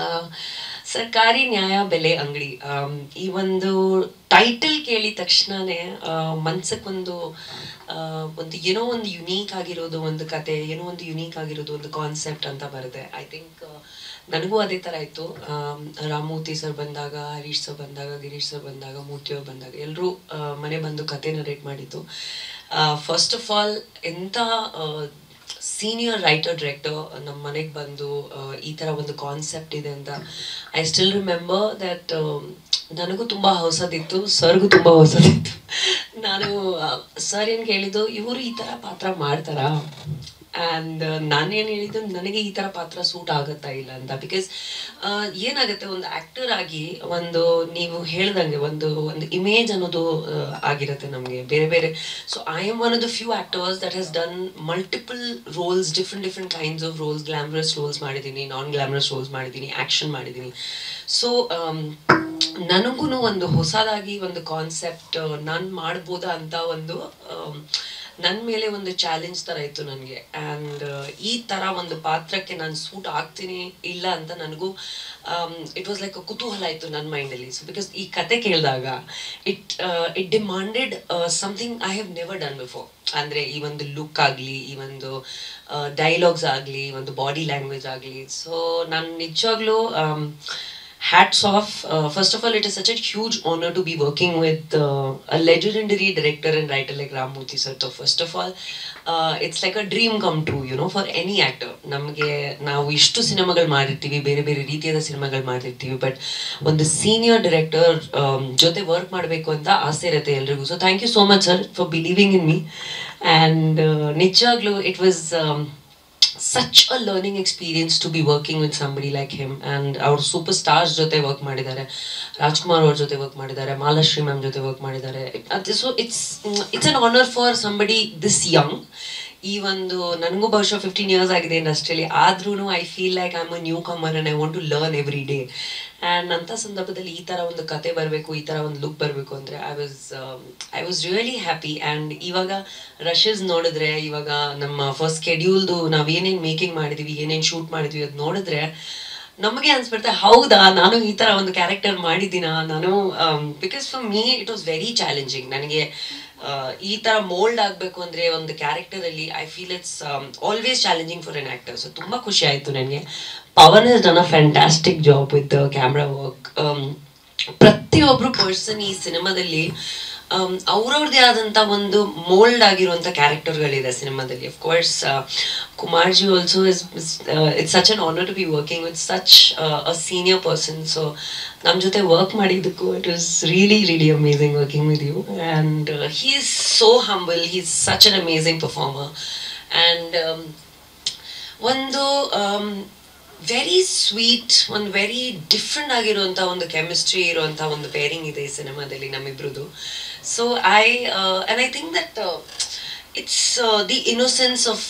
ಆ, ಸರ್ಕಾರಿ ನ್ಯಾಯ ಬೆಲೆ ಅಂಗಡಿ ಈ ಒಂದು ಟೈಟಲ್ ಕೇಳಿದ ತಕ್ಷಣನೇ ಮನ್ಸಕ್ಕೊಂದು ಒಂದು ಏನೋ ಒಂದು ಯುನೀಕ್ ಆಗಿರೋದು ಒಂದು ಕತೆ, ಏನೋ ಒಂದು ಯುನೀಕ್ ಆಗಿರೋದು ಒಂದು ಕಾನ್ಸೆಪ್ಟ್ ಅಂತ ಬರುತ್ತೆ. ಐ ಥಿಂಕ್ ನನಗೂ ಅದೇ ಥರ ಇತ್ತು. ರಾಮಮೂರ್ತಿ ಸರ್ ಬಂದಾಗ, ಹರೀಶ್ ಸರ್ ಬಂದಾಗ, ಗಿರೀಶ್ ಸರ್ ಬಂದಾಗ, ಮೂರ್ತಿ ಅವ್ರು ಬಂದಾಗ ಎಲ್ಲರೂ ಮನೆ ಬಂದು ಕತೆ ನರೇಟ್ ಮಾಡಿದ್ದು. ಫಸ್ಟ್ ಆಫ್ ಆಲ್ ಎಂಥ ಸೀನಿಯರ್ ರೈಟರ್ ಡೈರೆಕ್ಟರ್ ನಮ್ಮ ಮನೆಗೆ ಬಂದು ಈ ಥರ ಒಂದು ಕಾನ್ಸೆಪ್ಟ್ ಇದೆ ಅಂತ. ಐ ಸ್ಟಿಲ್ ರಿಮೆಂಬರ್ ದಟ್ ನನಗೂ ತುಂಬ ಹೊಸದಿತ್ತು, ಸರ್ಗೂ ತುಂಬ ಹೊಸದಿತ್ತು. ನಾನು ಸರ್ ಏನು ಕೇಳಿದ್ದು, ಇವರು ಈ ಥರ ಪಾತ್ರ ಮಾಡ್ತಾರಾ? ಆ್ಯಂಡ್ ನಾನೇನು ಹೇಳಿದ್ದು, ನನಗೆ ಈ ಥರ ಪಾತ್ರ ಸೂಟ್ ಆಗುತ್ತಾ ಇಲ್ಲ ಅಂತ. ಬಿಕಾಸ್ ಏನಾಗುತ್ತೆ, ಒಂದು ಆ್ಯಕ್ಟರ್ ಆಗಿ ಒಂದು ನೀವು ಹೇಳ್ದಂಗೆ ಒಂದು ಇಮೇಜ್ ಅನ್ನೋದು ಆಗಿರುತ್ತೆ ನಮಗೆ ಬೇರೆ ಬೇರೆ. So I am one of the few actors that has done multiple roles, different kinds of roles. Glamorous roles ಮಾಡಿದ್ದೀನಿ, ನಾನ್ ಗ್ಲಾಮರಸ್ ರೋಲ್ಸ್ ಮಾಡಿದ್ದೀನಿ, ಆ್ಯಕ್ಷನ್ ಮಾಡಿದ್ದೀನಿ. ಸೊ ನನಗೂ ಒಂದು ಹೊಸದಾಗಿ ಒಂದು ಕಾನ್ಸೆಪ್ಟ್ ನಾನು ಮಾಡ್ಬೋದಾ ಅಂತ ಒಂದು ನನ್ನ ಮೇಲೆ ಒಂದು ಚಾಲೆಂಜ್ ಥರ ಇತ್ತು ನನಗೆ. ಆ್ಯಂಡ್ ಈ ಥರ ಒಂದು ಪಾತ್ರಕ್ಕೆ ನಾನು ಸೂಟ್ ಆಗ್ತೀನಿ ಇಲ್ಲ ಅಂತ ನನಗೂ ಇಟ್ ವಾಸ್ ಲೈಕ್ ಕುತೂಹಲ ಇತ್ತು ನನ್ನ ಮೈಂಡಲ್ಲಿ. ಸೊ ಬಿಕಾಸ್ ಈ ಕತೆ ಕೇಳಿದಾಗ it demanded something I have never done before. ಅಂದರೆ ಈ ಒಂದು ಲುಕ್ ಆಗಲಿ, ಈ ಒಂದು ಡೈಲಾಗ್ಸ್ ಆಗಲಿ, ಒಂದು ಬಾಡಿ ಲ್ಯಾಂಗ್ವೇಜ್ ಆಗಲಿ. ಸೊ ನಾನು ನಿಜವಾಗ್ಲೂ hats off. First of all, it is such a huge honor to be working with a legendary director and writer like Ramamurthy sir. So first of all, it's like a dream come true, you know, for any actor. ನಮಗೆ ನಾವು ಇಷ್ಟು ಸಿನಿಮಾಗಳು ಮಾಡಿರ್ತೀವಿ, ಬೇರೆ ಬೇರೆ ರೀತಿಯಾದ ಸಿನಿಮಾಗಳು ಮಾಡಿರ್ತೀವಿ, ಬಟ್ ಒಂದು ಸೀನಿಯರ್ ಡೈರೆಕ್ಟರ್ ಜೊತೆ ವರ್ಕ್ ಮಾಡಬೇಕು ಅಂತ ಆಸೆ ಇರುತ್ತೆ ಎಲ್ರಿಗೂ. So thank you so much sir for believing in me. And ನಿಜವಾಗ್ಲೂ it was such a learning experience to be working with somebody like him. And our superstars ಜೊತೆ work ಮಾಡಿದ್ದಾರೆ, ರಾಜ್ಕುಮಾರ್ ಅವ್ರ ಜೊತೆ ವರ್ಕ್ ಮಾಡಿದ್ದಾರೆ, ಮಾಲಾಶ್ರೀ ಮ್ಯಾಮ್ ಜೊತೆ ವರ್ಕ್ ಮಾಡಿದ್ದಾರೆ. So it's an honour for somebody this young. ಈ ಒಂದು ನನಗೂ ಬಹುಶಃ 15 years ಆಗಿದೆ ಇಂಡಸ್ಟ್ರಿಯಲ್ಲಿ, ಆದ್ರೂ I feel like I am a newcomer and I want to learn every day. And ಅಂಥ ಸಂದರ್ಭದಲ್ಲಿ ಈ ಥರ ಒಂದು ಕತೆ ಬರಬೇಕು, ಈ ಥರ ಒಂದು ಲುಕ್ ಬರಬೇಕು ಅಂದರೆ I was really happy. And ಇವಾಗ ರಶಸ್ ನೋಡಿದ್ರೆ, ಇವಾಗ ನಮ್ಮ ಫಸ್ಟ್ ಸ್ಕೆಡ್ಯೂಲ್ದು ನಾವು ಏನೇನು ಮೇಕಿಂಗ್ ಮಾಡಿದ್ವಿ, ಏನೇನು ಶೂಟ್ ಮಾಡಿದ್ವಿ ಅದು ನೋಡಿದ್ರೆ ನಮಗೆ ಅನ್ಸ್ಬಿಡ್ತೆ, ಹೌದಾ ನಾನು ಈ ಥರ ಒಂದು ಕ್ಯಾರೆಕ್ಟರ್ ಮಾಡಿದ್ದೀನಾ ನಾನು. Because for me it was very challenging. ನನಗೆ ಈ ಥರ ಮೋಲ್ಡ್ ಆಗಬೇಕು ಅಂದರೆ ಒಂದು ಕ್ಯಾರೆಕ್ಟರಲ್ಲಿ I feel it's always challenging for N actor. So ತುಂಬ ಖುಷಿ ಆಯಿತು ನನಗೆ. Pavan has done a fantastic job with the camera work. ಪ್ರತಿಯೊಬ್ಬರು ಪರ್ಸನ್ ಈ ಸಿನಿಮಾದಲ್ಲಿ ಅವ್ರವ್ರದ್ದೇ ಆದಂಥ ಒಂದು ಮೋಲ್ಡ್ ಆಗಿರುವಂಥ ಕ್ಯಾರೆಕ್ಟರ್ಗಳಿದೆ ಸಿನಿಮಾದಲ್ಲಿ. Of course ಕುಮಾರ್ಜಿ also it's such an honour to be working with such a senior person. So ನಮ್ಮ ಜೊತೆ ವರ್ಕ್ ಮಾಡಿದ್ದಕ್ಕೂ it was really amazing working with you. And he is so humble, he is such an amazing performer. And ಒಂದು very sweet, ಒಂದು very different ಆಗಿರುವಂಥ ಒಂದು chemistry ಇರುವಂಥ ಒಂದು pairing ಇದೆ ಈ ಸಿನಿಮಾದಲ್ಲಿ ನಮ್ಮಿಬ್ರದ್ದು. So and I think that it's the innocence of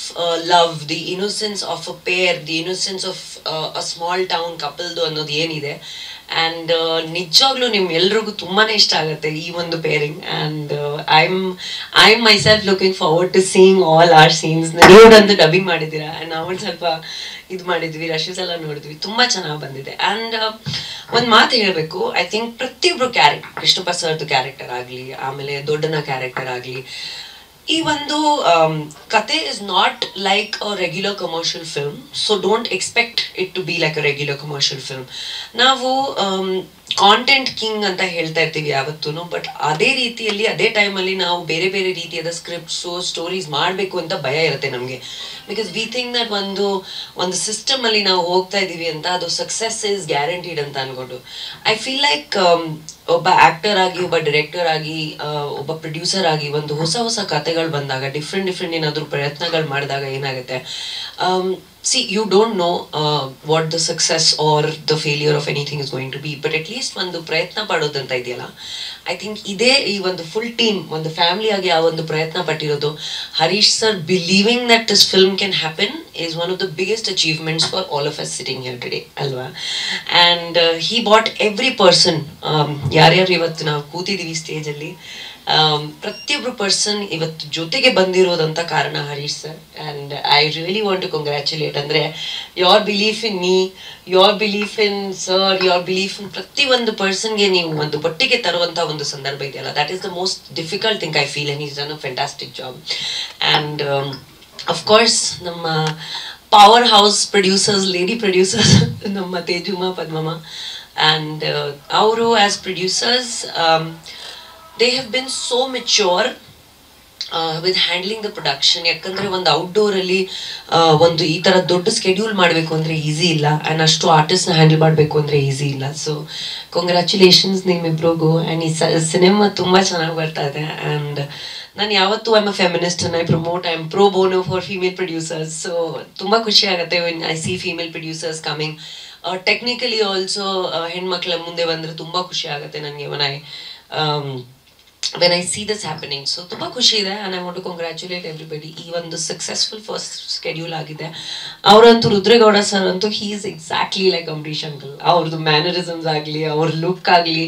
love, the innocence of a pair, the innocence of a small town couple ಅನ್ನೋದು ಏನಿದೆ. ಆ್ಯಂಡ್ ನಿಜವಾಗ್ಲೂ ನಿಮ್ಮೆಲ್ರಿಗೂ ತುಂಬಾ ಇಷ್ಟ ಆಗುತ್ತೆ ಈ ಒಂದು pairing. And I am myself looking forward to seeing all our scenes. ನೀವಂತೂ ಡಬ್ಬಿಂಗ್ ಮಾಡಿದ್ದೀರಾ, ಆ್ಯಂಡ್ ನಾವು ಸ್ವಲ್ಪ ಇದು ಮಾಡಿದ್ವಿ, ರಶಸ್ ಎಲ್ಲ ನೋಡಿದ್ವಿ, ತುಂಬ ಚೆನ್ನಾಗಿ ಬಂದಿದೆ. ಆ್ಯಂಡ್ ಒಂದು ಮಾತು ಹೇಳಬೇಕು, ಐ ಥಿಂಕ್ ಪ್ರತಿಯೊಬ್ಬರು ಕೃಷ್ಣಪ್ಪ ಸರ್ದು ಕ್ಯಾರೆಕ್ಟರ್ ಆಗಲಿ, ಆಮೇಲೆ ದೊಡ್ಡನ ಕ್ಯಾರೆಕ್ಟರ್ ಆಗಲಿ, ಈ ಒಂದು ಕತೆ is not like a regular commercial film. So don't expect it to be like a regular commercial film. ನಾವು ಕಾಂಟೆಂಟ್ ಕಿಂಗ್ ಅಂತ ಹೇಳ್ತಾ ಇರ್ತೀವಿ ಯಾವತ್ತೂ, ಬಟ್ ಅದೇ ರೀತಿಯಲ್ಲಿ ಅದೇ ಟೈಮಲ್ಲಿ ನಾವು ಬೇರೆ ಬೇರೆ ರೀತಿಯಾದ ಸ್ಕ್ರಿಪ್ಟ್ಸು, ಸ್ಟೋರೀಸ್ ಮಾಡಬೇಕು ಅಂತ ಭಯ ಇರುತ್ತೆ ನಮಗೆ. ಬಿಕಾಸ್ ವಿ ಥಿಂಕ್ ದಟ್ ಒಂದು ಸಿಸ್ಟಮಲ್ಲಿ ನಾವು ಹೋಗ್ತಾ ಇದ್ದೀವಿ ಅಂತ ಅದು ಸಕ್ಸಸ್ ಇಸ್ ಗ್ಯಾರಂಟಿಡ್ ಅಂತ ಅನ್ಕೊಂಡು. ಐ ಫೀಲ್ ಲೈಕ್ ಒಬ್ಬ ಆ್ಯಕ್ಟರ್ ಆಗಿ, ಒಬ್ಬ ಡೈರೆಕ್ಟರ್ ಆಗಿ, ಒಬ್ಬ ಪ್ರೊಡ್ಯೂಸರ್ ಆಗಿ ಒಂದು ಹೊಸ ಕತೆಗಳು ಬಂದಾಗ, ಡಿಫ್ರೆಂಟ್ ಏನಾದರೂ ಪ್ರಯತ್ನಗಳು ಮಾಡಿದಾಗ ಏನಾಗುತ್ತೆ, see, you don't know what the success or the failure of anything is going to be, but at least ಒಂದು ಪ್ರಯತ್ನ ಪಡೋದಂತ ಇದೆಯಲ್ಲ, ಐ ಥಿಂಕ್ ಇದೇ ಈ ಒಂದು ಫುಲ್ ಟೀಮ್ ಒಂದು ಫ್ಯಾಮಿಲಿ ಆಗಿ ಆ ಒಂದು ಪ್ರಯತ್ನ ಪಟ್ಟಿರೋದು. Harish sir believing that this film can happen is one of the biggest achievements for all of us sitting here today ಅಲ್ವಾ. And he bought every person, ಯಾರ್ಯಾರು ಇವತ್ತು ನಾವು ಕೂತಿದ್ದೀವಿ ಸ್ಟೇಜಲ್ಲಿ, ಪ್ರತಿಯೊಬ್ಬರು ಪರ್ಸನ್ ಇವತ್ತು ಜೊತೆಗೆ ಬಂದಿರೋದಂತ ಕಾರಣ Harish sir. And I really want to congratulate. ಅಂದರೆ your belief in me, your belief in sir, your belief in ಪ್ರತಿಯೊಂದು ಪರ್ಸನ್ಗೆ ನೀವು ಒಂದು ಒಟ್ಟಿಗೆ ತರುವಂಥ ಒಂದು ಸಂದರ್ಭ ಇದೆಯಲ್ಲ, that is the most difficult thing I feel. And is done a fantastic job. And of course ನಮ್ಮ powerhouse producers, lady producers, ನಮ್ಮ ತೇಜುಮಾ, ಪದ್ಮಮ್ಮ, ಆ್ಯಂಡ್ ಅವರು as producers they have been so mature with handling the production. ಯಾಕಂದರೆ ಒಂದು ಔಟ್ಡೋರಲ್ಲಿ ಒಂದು ಈ ಥರ ದೊಡ್ಡ schedule ಮಾಡಬೇಕು ಅಂದರೆ ಈಸಿ ಇಲ್ಲ, ಆ್ಯಂಡ್ ಅಷ್ಟು ಆರ್ಟಿಸ್ಟ್ನ ಹ್ಯಾಂಡಲ್ ಮಾಡಬೇಕು ಅಂದರೆ ಈಸಿ ಇಲ್ಲ. ಸೊ ಕಂಗ್ರ್ಯಾಚುಲೇಷನ್ಸ್ ನಿಮ್ಮಿಬ್ರಿಗೂ. ಆ್ಯಂಡ್ ಈ ಸಿನಿಮಾ ತುಂಬ ಚೆನ್ನಾಗಿ ಬರ್ತಾ ಇದೆ. ಆ್ಯಂಡ್ ನಾನು ಯಾವತ್ತೂ I am a feminist, I am pro bono for female producers. So ತುಂಬ ಖುಷಿ ಆಗುತ್ತೆ when I see female producers coming. Technically also ಹೆಣ್ಮಕ್ಳ ಮುಂದೆ ಬಂದರೆ ತುಂಬ ಖುಷಿ ಆಗುತ್ತೆ ನನಗೆ when I see this happening. So ತುಂಬ ಖುಷಿ ಇದೆ. and I want to congratulate everybody. ಈ ಒಂದು ಸಕ್ಸಸ್ಫುಲ್ ಫಸ್ಟ್ ಸ್ಕೆಡ್ಯೂಲ್ ಆಗಿದೆ. ಅವರಂತೂ ರುದ್ರೇಗೌಡ ಸರ್ ಅಂತೂ he is exactly like Ambareesh uncle. ಅವ್ರದ್ದು ಮ್ಯಾನರಿಸಮ್ಸ್ ಆಗಲಿ, ಅವ್ರ ಲುಕ್ ಆಗಲಿ.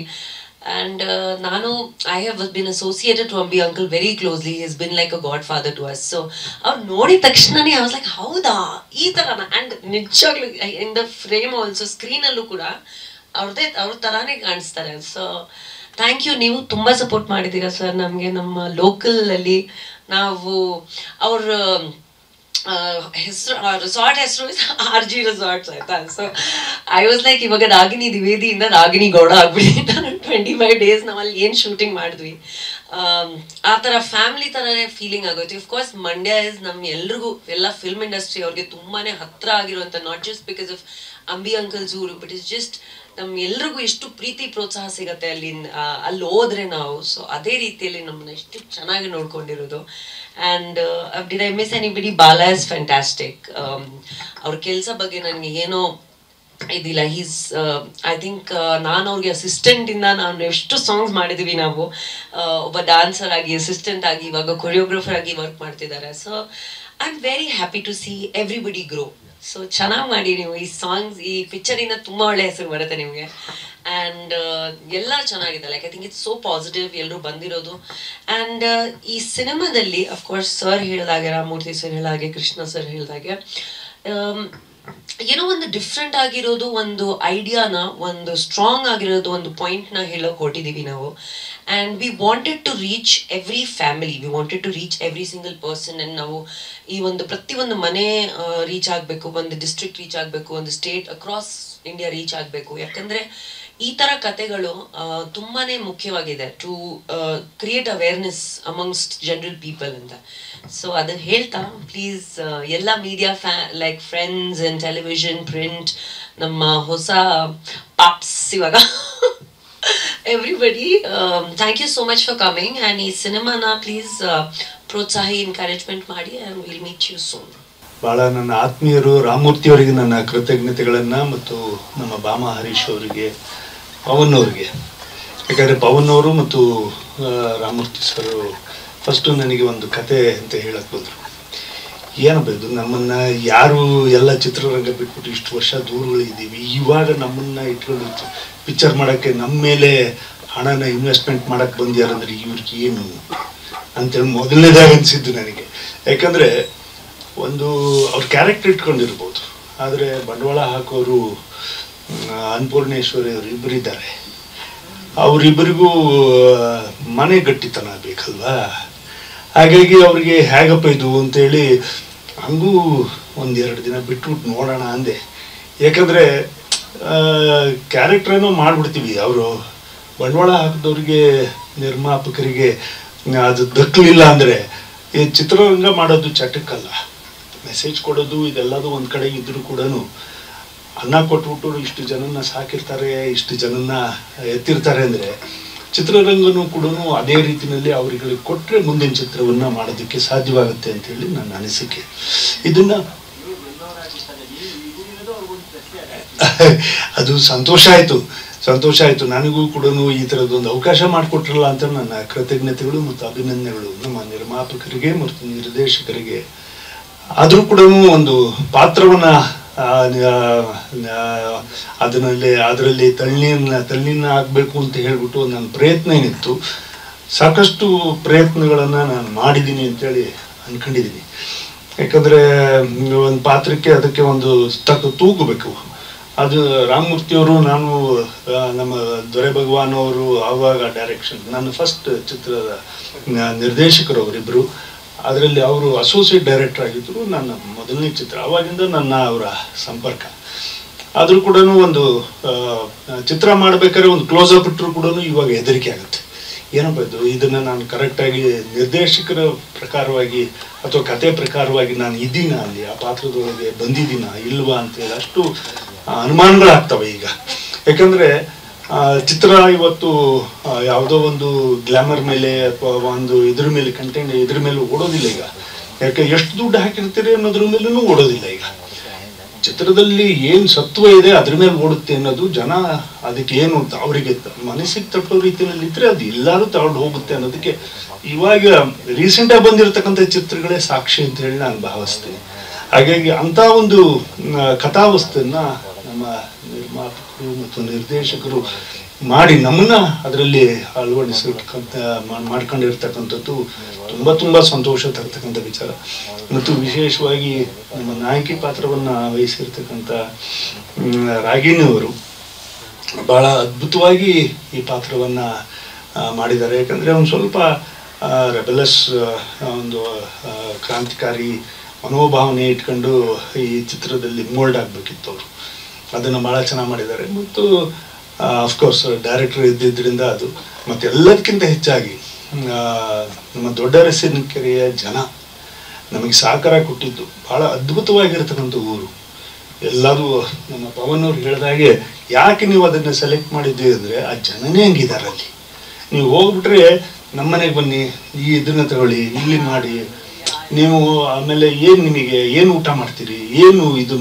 ಆ್ಯಂಡ್ ನಾನು I have been associated to Ambi uncle very closely. Is been like a godfather to us. So ಅವ್ರು ನೋಡಿದ ತಕ್ಷಣನೇ ಐ ವಾಸ್ ಲೈಕ್ ಹೌದಾ ಈ ಥರನ. ಆ್ಯಂಡ್ ನಿಜವಾಗ್ಲೂ ಇನ್ ದ ಫ್ರೇಮ್ ಆಲ್ಸೋ ಸ್ಕ್ರೀನಲ್ಲೂ ಕೂಡ ಅವ್ರ ಥರಾನೇ ಕಾಣಿಸ್ತಾರೆ. So thank you. ನೀವು ತುಂಬ ಸಪೋರ್ಟ್ ಮಾಡಿದ್ದೀರಾ ಸರ್ ನಮಗೆ. ನಮ್ಮ ಲೋಕಲಲ್ಲಿ ನಾವು ಅವ್ರ ಹೆಸರು ರೆಸಾರ್ಟ್ ಹೆಸರು RG ರೆಸಾರ್ಟ್ಸ್ ಆಯ್ತಾ. ಸೊ ಐ ವಾಸ್ ಲೈಕ್ ಇವಾಗ ರಾಗಿಣಿ ದ್ವಿವೇದಿಯಿಂದ ರಾಗಿಣಿ ಗೌಡ ಆಗ್ಬಿಡಿ. 25 days ನಾವು ಅಲ್ಲಿ ಏನು ಶೂಟಿಂಗ್ ಮಾಡಿದ್ವಿ, ಆ ಥರ ಫ್ಯಾಮಿಲಿ ಥರನೇ ಫೀಲಿಂಗ್ ಆಗೋಯ್ತು. ಅಫ್ಕೋರ್ಸ್ ಮಂಡ್ಯ ಇಸ್ ನಮ್ಮ ಎಲ್ರಿಗೂ, ಎಲ್ಲ ಫಿಲ್ಮ್ ಇಂಡಸ್ಟ್ರಿ ಅವ್ರಿಗೆ ತುಂಬಾ ಹತ್ತಿರ ಆಗಿರುವಂಥ, not just because of Ambi uncles ಊರು, ಬಟ್ ಇಸ್ ಜಸ್ಟ್ ನಮ್ಮ ಎಲ್ರಿಗೂ ಎಷ್ಟು ಪ್ರೀತಿ ಪ್ರೋತ್ಸಾಹ ಸಿಗತ್ತೆ ಅಲ್ಲಿ ಹೋದ್ರೆ ನಾವು. ಸೊ ಅದೇ ರೀತಿಯಲ್ಲಿ ನಮ್ಮನ್ನ ಎಷ್ಟು ಚೆನ್ನಾಗಿ ನೋಡ್ಕೊಂಡಿರೋದು. And did I miss anybody? Bala is fantastic. ಅವ್ರ ಕೆಲಸ ಬಗ್ಗೆ ನನಗೆ ಏನೋ ಇದಿಲ್ಲ. ಹೀಸ್ ಐ ಥಿಂಕ್ ನಾನು ಅವ್ರಿಗೆ ಅಸಿಸ್ಟೆಂಟಿಂದ ನಾನು ಎಷ್ಟು ಸಾಂಗ್ಸ್ ಮಾಡಿದ್ದೀವಿ ನಾವು. ಒಬ್ಬ ಡಾನ್ಸರ್ ಆಗಿ, ಅಸಿಸ್ಟೆಂಟ್ ಆಗಿ, ಇವಾಗ ಕೊರಿಯೋಗ್ರಾಫರ್ ಆಗಿ ವರ್ಕ್ ಮಾಡ್ತಿದ್ದಾರೆ. So I am very happy to see everybody grow. So ಚೆನ್ನಾಗಿ ಮಾಡಿ ನೀವು ಈ ಸಾಂಗ್ಸ್, ಈ ಪಿಕ್ಚರಿಂದ ತುಂಬ ಒಳ್ಳೆ ಹೆಸರು ಬರುತ್ತೆ ನಿಮಗೆ. ಆ್ಯಂಡ್ ಎಲ್ಲ ಚೆನ್ನಾಗಿದೆ. Like I think it's so positive ಎಲ್ಲರೂ ಬಂದಿರೋದು. ಆ್ಯಂಡ್ ಈ ಸಿನಿಮಾದಲ್ಲಿ ಅಫ್ಕೋರ್ಸ್ ಸರ್ ಹೇಳಿದಾಗೆ, ರಾಮಮೂರ್ತಿ ಸರ್ ಹೇಳಿದಾಗೆ, ಕೃಷ್ಣ ಸರ್ ಹೇಳಿದಾಗೆ, ಏನೋ ಒಂದು ಡಿಫ್ರೆಂಟ್ ಆಗಿರೋದು, ಒಂದು ಐಡಿಯಾನ, ಒಂದು ಸ್ಟ್ರಾಂಗ್ ಆಗಿರೋದು, ಒಂದು ಪಾಯಿಂಟ್ನ ಹೇಳೋಕೆ ಹೊರಟಿದ್ದೀವಿ ನಾವು. And we wanted to reach every family, we wanted to reach every single person. And ನಾವು ಈ ಒಂದು ಪ್ರತಿಯೊಂದು ಮನೆ ರೀಚ್ ಆಗಬೇಕು, ಒಂದು ಡಿಸ್ಟ್ರಿಕ್ಟ್ ರೀಚ್ ಆಗಬೇಕು, ಒಂದು ಸ್ಟೇಟ್ ಅಕ್ರಾಸ್ ಇಂಡಿಯಾ ರೀಚ್ ಆಗಬೇಕು. ಯಾಕಂದರೆ ಈ ಥರ ಕತೆಗಳು ತುಂಬಾ ಮುಖ್ಯವಾಗಿದೆ to create awareness amongst general people ಅಂತ. ಸೊ ಅದು ಹೇಳ್ತಾ ಪ್ಲೀಸ್ ಎಲ್ಲ media like friends and television, print, ನಮ್ಮ ಹೊಸ ಪಾಪ್ಸ್ ಇವಾಗ everybody, thank you so much for coming. And ಈ ಸಿನಿಮಾನ ಪ್ಲೀಸ್ ಪ್ರೋತ್ಸಾಹಿ, ಎನ್ಕರೇಜ್ಮೆಂಟ್ ಮಾಡಿ. And will meet you soon. ಭಾಳ ನನ್ನ ಆತ್ಮೀಯರು ರಾಮಮೂರ್ತಿ ಅವರಿಗೆ ನನ್ನ ಕೃತಜ್ಞತೆಗಳನ್ನು, ಮತ್ತು ನಮ್ಮ ಬಾಮಾ ಹರೀಶ್ ಅವರಿಗೆ, ಪವನ್ ಅವರಿಗೆ. ಯಾಕಂದರೆ ಪವನ್ ಅವರು ಮತ್ತು ರಾಮಮೂರ್ತಿ ಸರ್ ಫಸ್ಟು ನನಗೆ ಒಂದು ಕತೆ ಅಂತ ಹೇಳಕ್ಕೆ ಬಂದರು. ಏನಪ್ಪ ಇದು, ನಮ್ಮನ್ನು ಯಾರು ಎಲ್ಲ ಚಿತ್ರರಂಗ ಬಿಟ್ಬಿಟ್ಟು ಇಷ್ಟು ವರ್ಷ ದೂರಗಳಿದ್ದೀವಿ, ಇವಾಗ ನಮ್ಮನ್ನು ಇಟ್ಕೊಂಡು ಪಿಕ್ಚರ್ ಮಾಡೋಕ್ಕೆ ನಮ್ಮ ಮೇಲೆ ಹಣನ ಇನ್ವೆಸ್ಟ್ಮೆಂಟ್ ಮಾಡೋಕ್ಕೆ ಬಂದ್ಯಾರಂದ್ರೆ ಇವ್ರಿಗೆ ಏನು ಅಂತೇಳಿ ಮೊದಲನೇದಾಗಿ ಅನಿಸಿದ್ದು ನನಗೆ. ಯಾಕಂದರೆ ಒಂದು ಅವ್ರ ಕ್ಯಾರೆಕ್ಟರ್ ಇಟ್ಕೊಂಡಿರ್ಬೋದು, ಆದರೆ ಬಂಡವಾಳ ಹಾಕೋರು ಅನ್ನಪೂರ್ಣೇಶ್ವರಿ ಅವರು ಇಬ್ಬರಿದ್ದಾರೆ. ಅವರಿಬ್ಬರಿಗೂ ಮನೆ ಗಟ್ಟಿತನ ಬೇಕಲ್ವಾ. ಹಾಗಾಗಿ ಅವ್ರಿಗೆ ಹೇಗಪ್ಪ ಇದು ಅಂತೇಳಿ ಹಂಗೂ ಒಂದೆರಡು ದಿನ ಬಿಟ್ಬಿಟ್ಟು ನೋಡೋಣ ಅಂದೆ. ಯಾಕಂದರೆ ಕ್ಯಾರೆಕ್ಟ್ರೇನೋ ಮಾಡಿಬಿಡ್ತೀವಿ, ಅವರು ಬಂಡವಾಳ ಹಾಕಿದವ್ರಿಗೆ, ನಿರ್ಮಾಪಕರಿಗೆ ಅದು ದಕ್ಕಲಿಲ್ಲ ಅಂದರೆ ಈ ಚಿತ್ರರಂಗ ಮಾಡೋದು ಚಟಕ್ಕಲ್ಲ. ಮೆಸೇಜ್ ಕೊಡೋದು ಇದೆಲ್ಲದು ಒಂದು ಕಡೆ ಇದ್ದರೂ ಕೂಡ ಅನ್ನ ಕೊಟ್ಬಿಟ್ಟು ಇಷ್ಟು ಜನನ್ನ ಸಾಕಿರ್ತಾರೆ, ಇಷ್ಟು ಜನನ್ನ ಎತ್ತಿರ್ತಾರೆ ಅಂದರೆ ಚಿತ್ರರಂಗನೂ ಕೂಡ ಅದೇ ರೀತಿಯಲ್ಲಿ ಅವರಿಗೆ ಕೊಟ್ಟರೆ ಮುಂದಿನ ಚಿತ್ರವನ್ನು ಮಾಡೋದಕ್ಕೆ ಸಾಧ್ಯವಾಗುತ್ತೆ ಅಂತೇಳಿ ನನ್ನ ಅನಿಸಿಕೆ. ಇದನ್ನು ಅದು ಸಂತೋಷ ಆಯಿತು ನನಗೂ ಕೂಡ ಈ ಥರದ್ದೊಂದು ಅವಕಾಶ ಮಾಡಿಕೊಟ್ರಲ್ಲ ಅಂತ ನನ್ನ ಕೃತಜ್ಞತೆಗಳು ಮತ್ತು ಅಭಿನಂದನೆಗಳು ನಮ್ಮ ನಿರ್ಮಾಪಕರಿಗೆ ಮತ್ತು ನಿರ್ದೇಶಕರಿಗೆ. ಆದರೂ ಕೂಡ ಒಂದು ಪಾತ್ರವನ್ನು ಅದರಲ್ಲಿ ತಳ್ಳಿನ ಆಗಬೇಕು ಅಂತ ಹೇಳಿಬಿಟ್ಟು ನನ್ನ ಪ್ರಯತ್ನ ಏನಿತ್ತು ಸಾಕಷ್ಟು ಪ್ರಯತ್ನಗಳನ್ನು ನಾನು ಮಾಡಿದ್ದೀನಿ ಅಂತೇಳಿ ಅಂದ್ಕೊಂಡಿದ್ದೀನಿ. ಯಾಕಂದರೆ ಒಂದು ಪಾತ್ರಕ್ಕೆ ಅದಕ್ಕೆ ಒಂದು ತೂಗಬೇಕು. ಅದು ರಾಮಮೂರ್ತಿಯವರು, ನಾನು, ನಮ್ಮ ದೊರೆ ಭಗವಾನ್ ಅವರು ಆವಾಗ ಡೈರೆಕ್ಷನ್, ನನ್ನ ಫಸ್ಟ್ ಚಿತ್ರದ ನಿರ್ದೇಶಕರು ಅವರಿಬ್ಬರು. ಅದರಲ್ಲಿ ಅವರು ಅಸೋಸಿಯೇಟ್ ಡೈರೆಕ್ಟರ್ ಆಗಿದ್ದರು ನನ್ನ ಮೊದಲನೇ ಚಿತ್ರ. ಆವಾಗಿಂದ ನನ್ನ ಅವರ ಸಂಪರ್ಕ. ಆದರೂ ಕೂಡ ಒಂದು ಚಿತ್ರ ಮಾಡಬೇಕಾದ್ರೆ ಒಂದು ಕ್ಲೋಸಪ್ ಇಟ್ಟರು ಕೂಡ ಇವಾಗ ಹೆದರಿಕೆ ಆಗುತ್ತೆ. ಏನಪ್ಪ ಇದನ್ನು ನಾನು ಕರೆಕ್ಟಾಗಿ ನಿರ್ದೇಶಕರ ಪ್ರಕಾರವಾಗಿ ಅಥವಾ ಕತೆ ಪ್ರಕಾರವಾಗಿ ನಾನು ಇದ್ದೀನ, ಅಲ್ಲಿ ಆ ಪಾತ್ರದೊಳಗೆ ಬಂದಿದ್ದೀನ ಇಲ್ವಾ ಅಂತೇಳಿ ಅಷ್ಟು ಅನುಮಾನಗಳಾಗ್ತವೆ ಈಗ. ಯಾಕಂದರೆ ಚಿತ್ರ ಇವತ್ತು ಯಾವುದೋ ಒಂದು ಗ್ಲಾಮರ್ ಮೇಲೆ ಅಥವಾ ಒಂದು ಇದ್ರ ಮೇಲೆ ಕಂಟೆಂಟ್ ಇದ್ರ ಮೇಲೆ ಓಡೋದಿಲ್ಲ ಈಗ. ಯಾಕೆ ಎಷ್ಟು ದುಡ್ಡು ಹಾಕಿರ್ತೀರಿ ಅನ್ನೋದ್ರ ಮೇಲೂ ಓಡೋದಿಲ್ಲ ಈಗ. ಚಿತ್ರದಲ್ಲಿ ಏನು ಸತ್ವ ಇದೆ ಅದ್ರ ಮೇಲೆ ಓಡುತ್ತೆ ಅನ್ನೋದು ಜನ ಅದಕ್ಕೆ ಏನು ಅವರಿಗೆ ಮನಸ್ಸಿಗೆ ತಟ್ಟೋ ರೀತಿಯಲ್ಲಿ ಇದ್ರೆ ಅದು ಎಲ್ಲರೂ ತಗೊಂಡು ಹೋಗುತ್ತೆ ಅನ್ನೋದಕ್ಕೆ ಇವಾಗ ರೀಸೆಂಟಾಗಿ ಬಂದಿರತಕ್ಕಂಥ ಚಿತ್ರಗಳೇ ಸಾಕ್ಷಿ ಅಂತ ಹೇಳಿ ನಾನು ಭಾವಿಸ್ತೀನಿ. ಹಾಗಾಗಿ ಅಂಥ ಒಂದು ಕಥಾವಸ್ತನ್ನ ನಮ್ಮ ನಿರ್ಮಾಪಕರು ಮತ್ತು ನಿರ್ದೇಶಕರು ಮಾಡಿ ನಮ್ಮನ್ನ ಅದರಲ್ಲಿ ಅಳವಡಿಸಿರ್ತಕ್ಕಂಥ ಮಾಡ್ಕೊಂಡಿರ್ತಕ್ಕಂಥದ್ದು ತುಂಬ ತುಂಬ ಸಂತೋಷ ತರ್ತಕ್ಕಂಥ ವಿಚಾರ. ಮತ್ತು ವಿಶೇಷವಾಗಿ ನಮ್ಮ ನಾಯಕಿ ಪಾತ್ರವನ್ನು ವಹಿಸಿರ್ತಕ್ಕಂಥ ರಾಗಿಣಿಯವರು ಭಾಳ ಅದ್ಭುತವಾಗಿ ಈ ಪಾತ್ರವನ್ನು ಮಾಡಿದ್ದಾರೆ. ಯಾಕಂದರೆ ಒಂದು ಸ್ವಲ್ಪ ರೆಬೆಲಸ್, ಒಂದು ಕ್ರಾಂತಿಕಾರಿ ಮನೋಭಾವನೆ ಇಟ್ಕೊಂಡು ಈ ಚಿತ್ರದಲ್ಲಿ ಮೋಲ್ಡ್ ಆಗಬೇಕಿತ್ತು ಅವರು. ಅದನ್ನು ಭಾಳ ಚೆನ್ನಾಗಿ ಮಾಡಿದ್ದಾರೆ. ಮತ್ತು ಅಫ್ಕೋರ್ಸ್ ಡೈರೆಕ್ಟರ್ ಇದ್ದಿದ್ದರಿಂದ ಅದು. ಮತ್ತು ಎಲ್ಲದಕ್ಕಿಂತ ಹೆಚ್ಚಾಗಿ ನಮ್ಮ ದೊಡ್ಡ ಅರಸಿನಕೆರೆಯ ಜನ ನಮಗೆ ಸಹಕಾರ ಕೊಟ್ಟಿದ್ದು. ಭಾಳ ಅದ್ಭುತವಾಗಿರ್ತಕ್ಕಂಥ ಊರು. ಎಲ್ಲರೂ ನಮ್ಮ ಪವನ್ ಅವ್ರು ಹೇಳಿದಾಗೆ ಯಾಕೆ ನೀವು ಅದನ್ನು ಸೆಲೆಕ್ಟ್ ಮಾಡಿದ್ದೀವಿ ಅಂದರೆ ಆ ಜನನೇ ಹಂಗಿದ್ದಾರೆ ಅಲ್ಲಿ. ನೀವು ಹೋಗ್ಬಿಟ್ರೆ ನಮ್ಮನೆಗೆ ಬನ್ನಿ, ಈ ಇದನ್ನು ತಗೊಳ್ಳಿ, ಇಲ್ಲಿ ಮಾಡಿ, ನೀವು ಆಮೇಲೆ ಏನು ನಿಮಗೆ ಏನು ಊಟ ಮಾಡ್ತೀರಿ, ಏನು ಇದು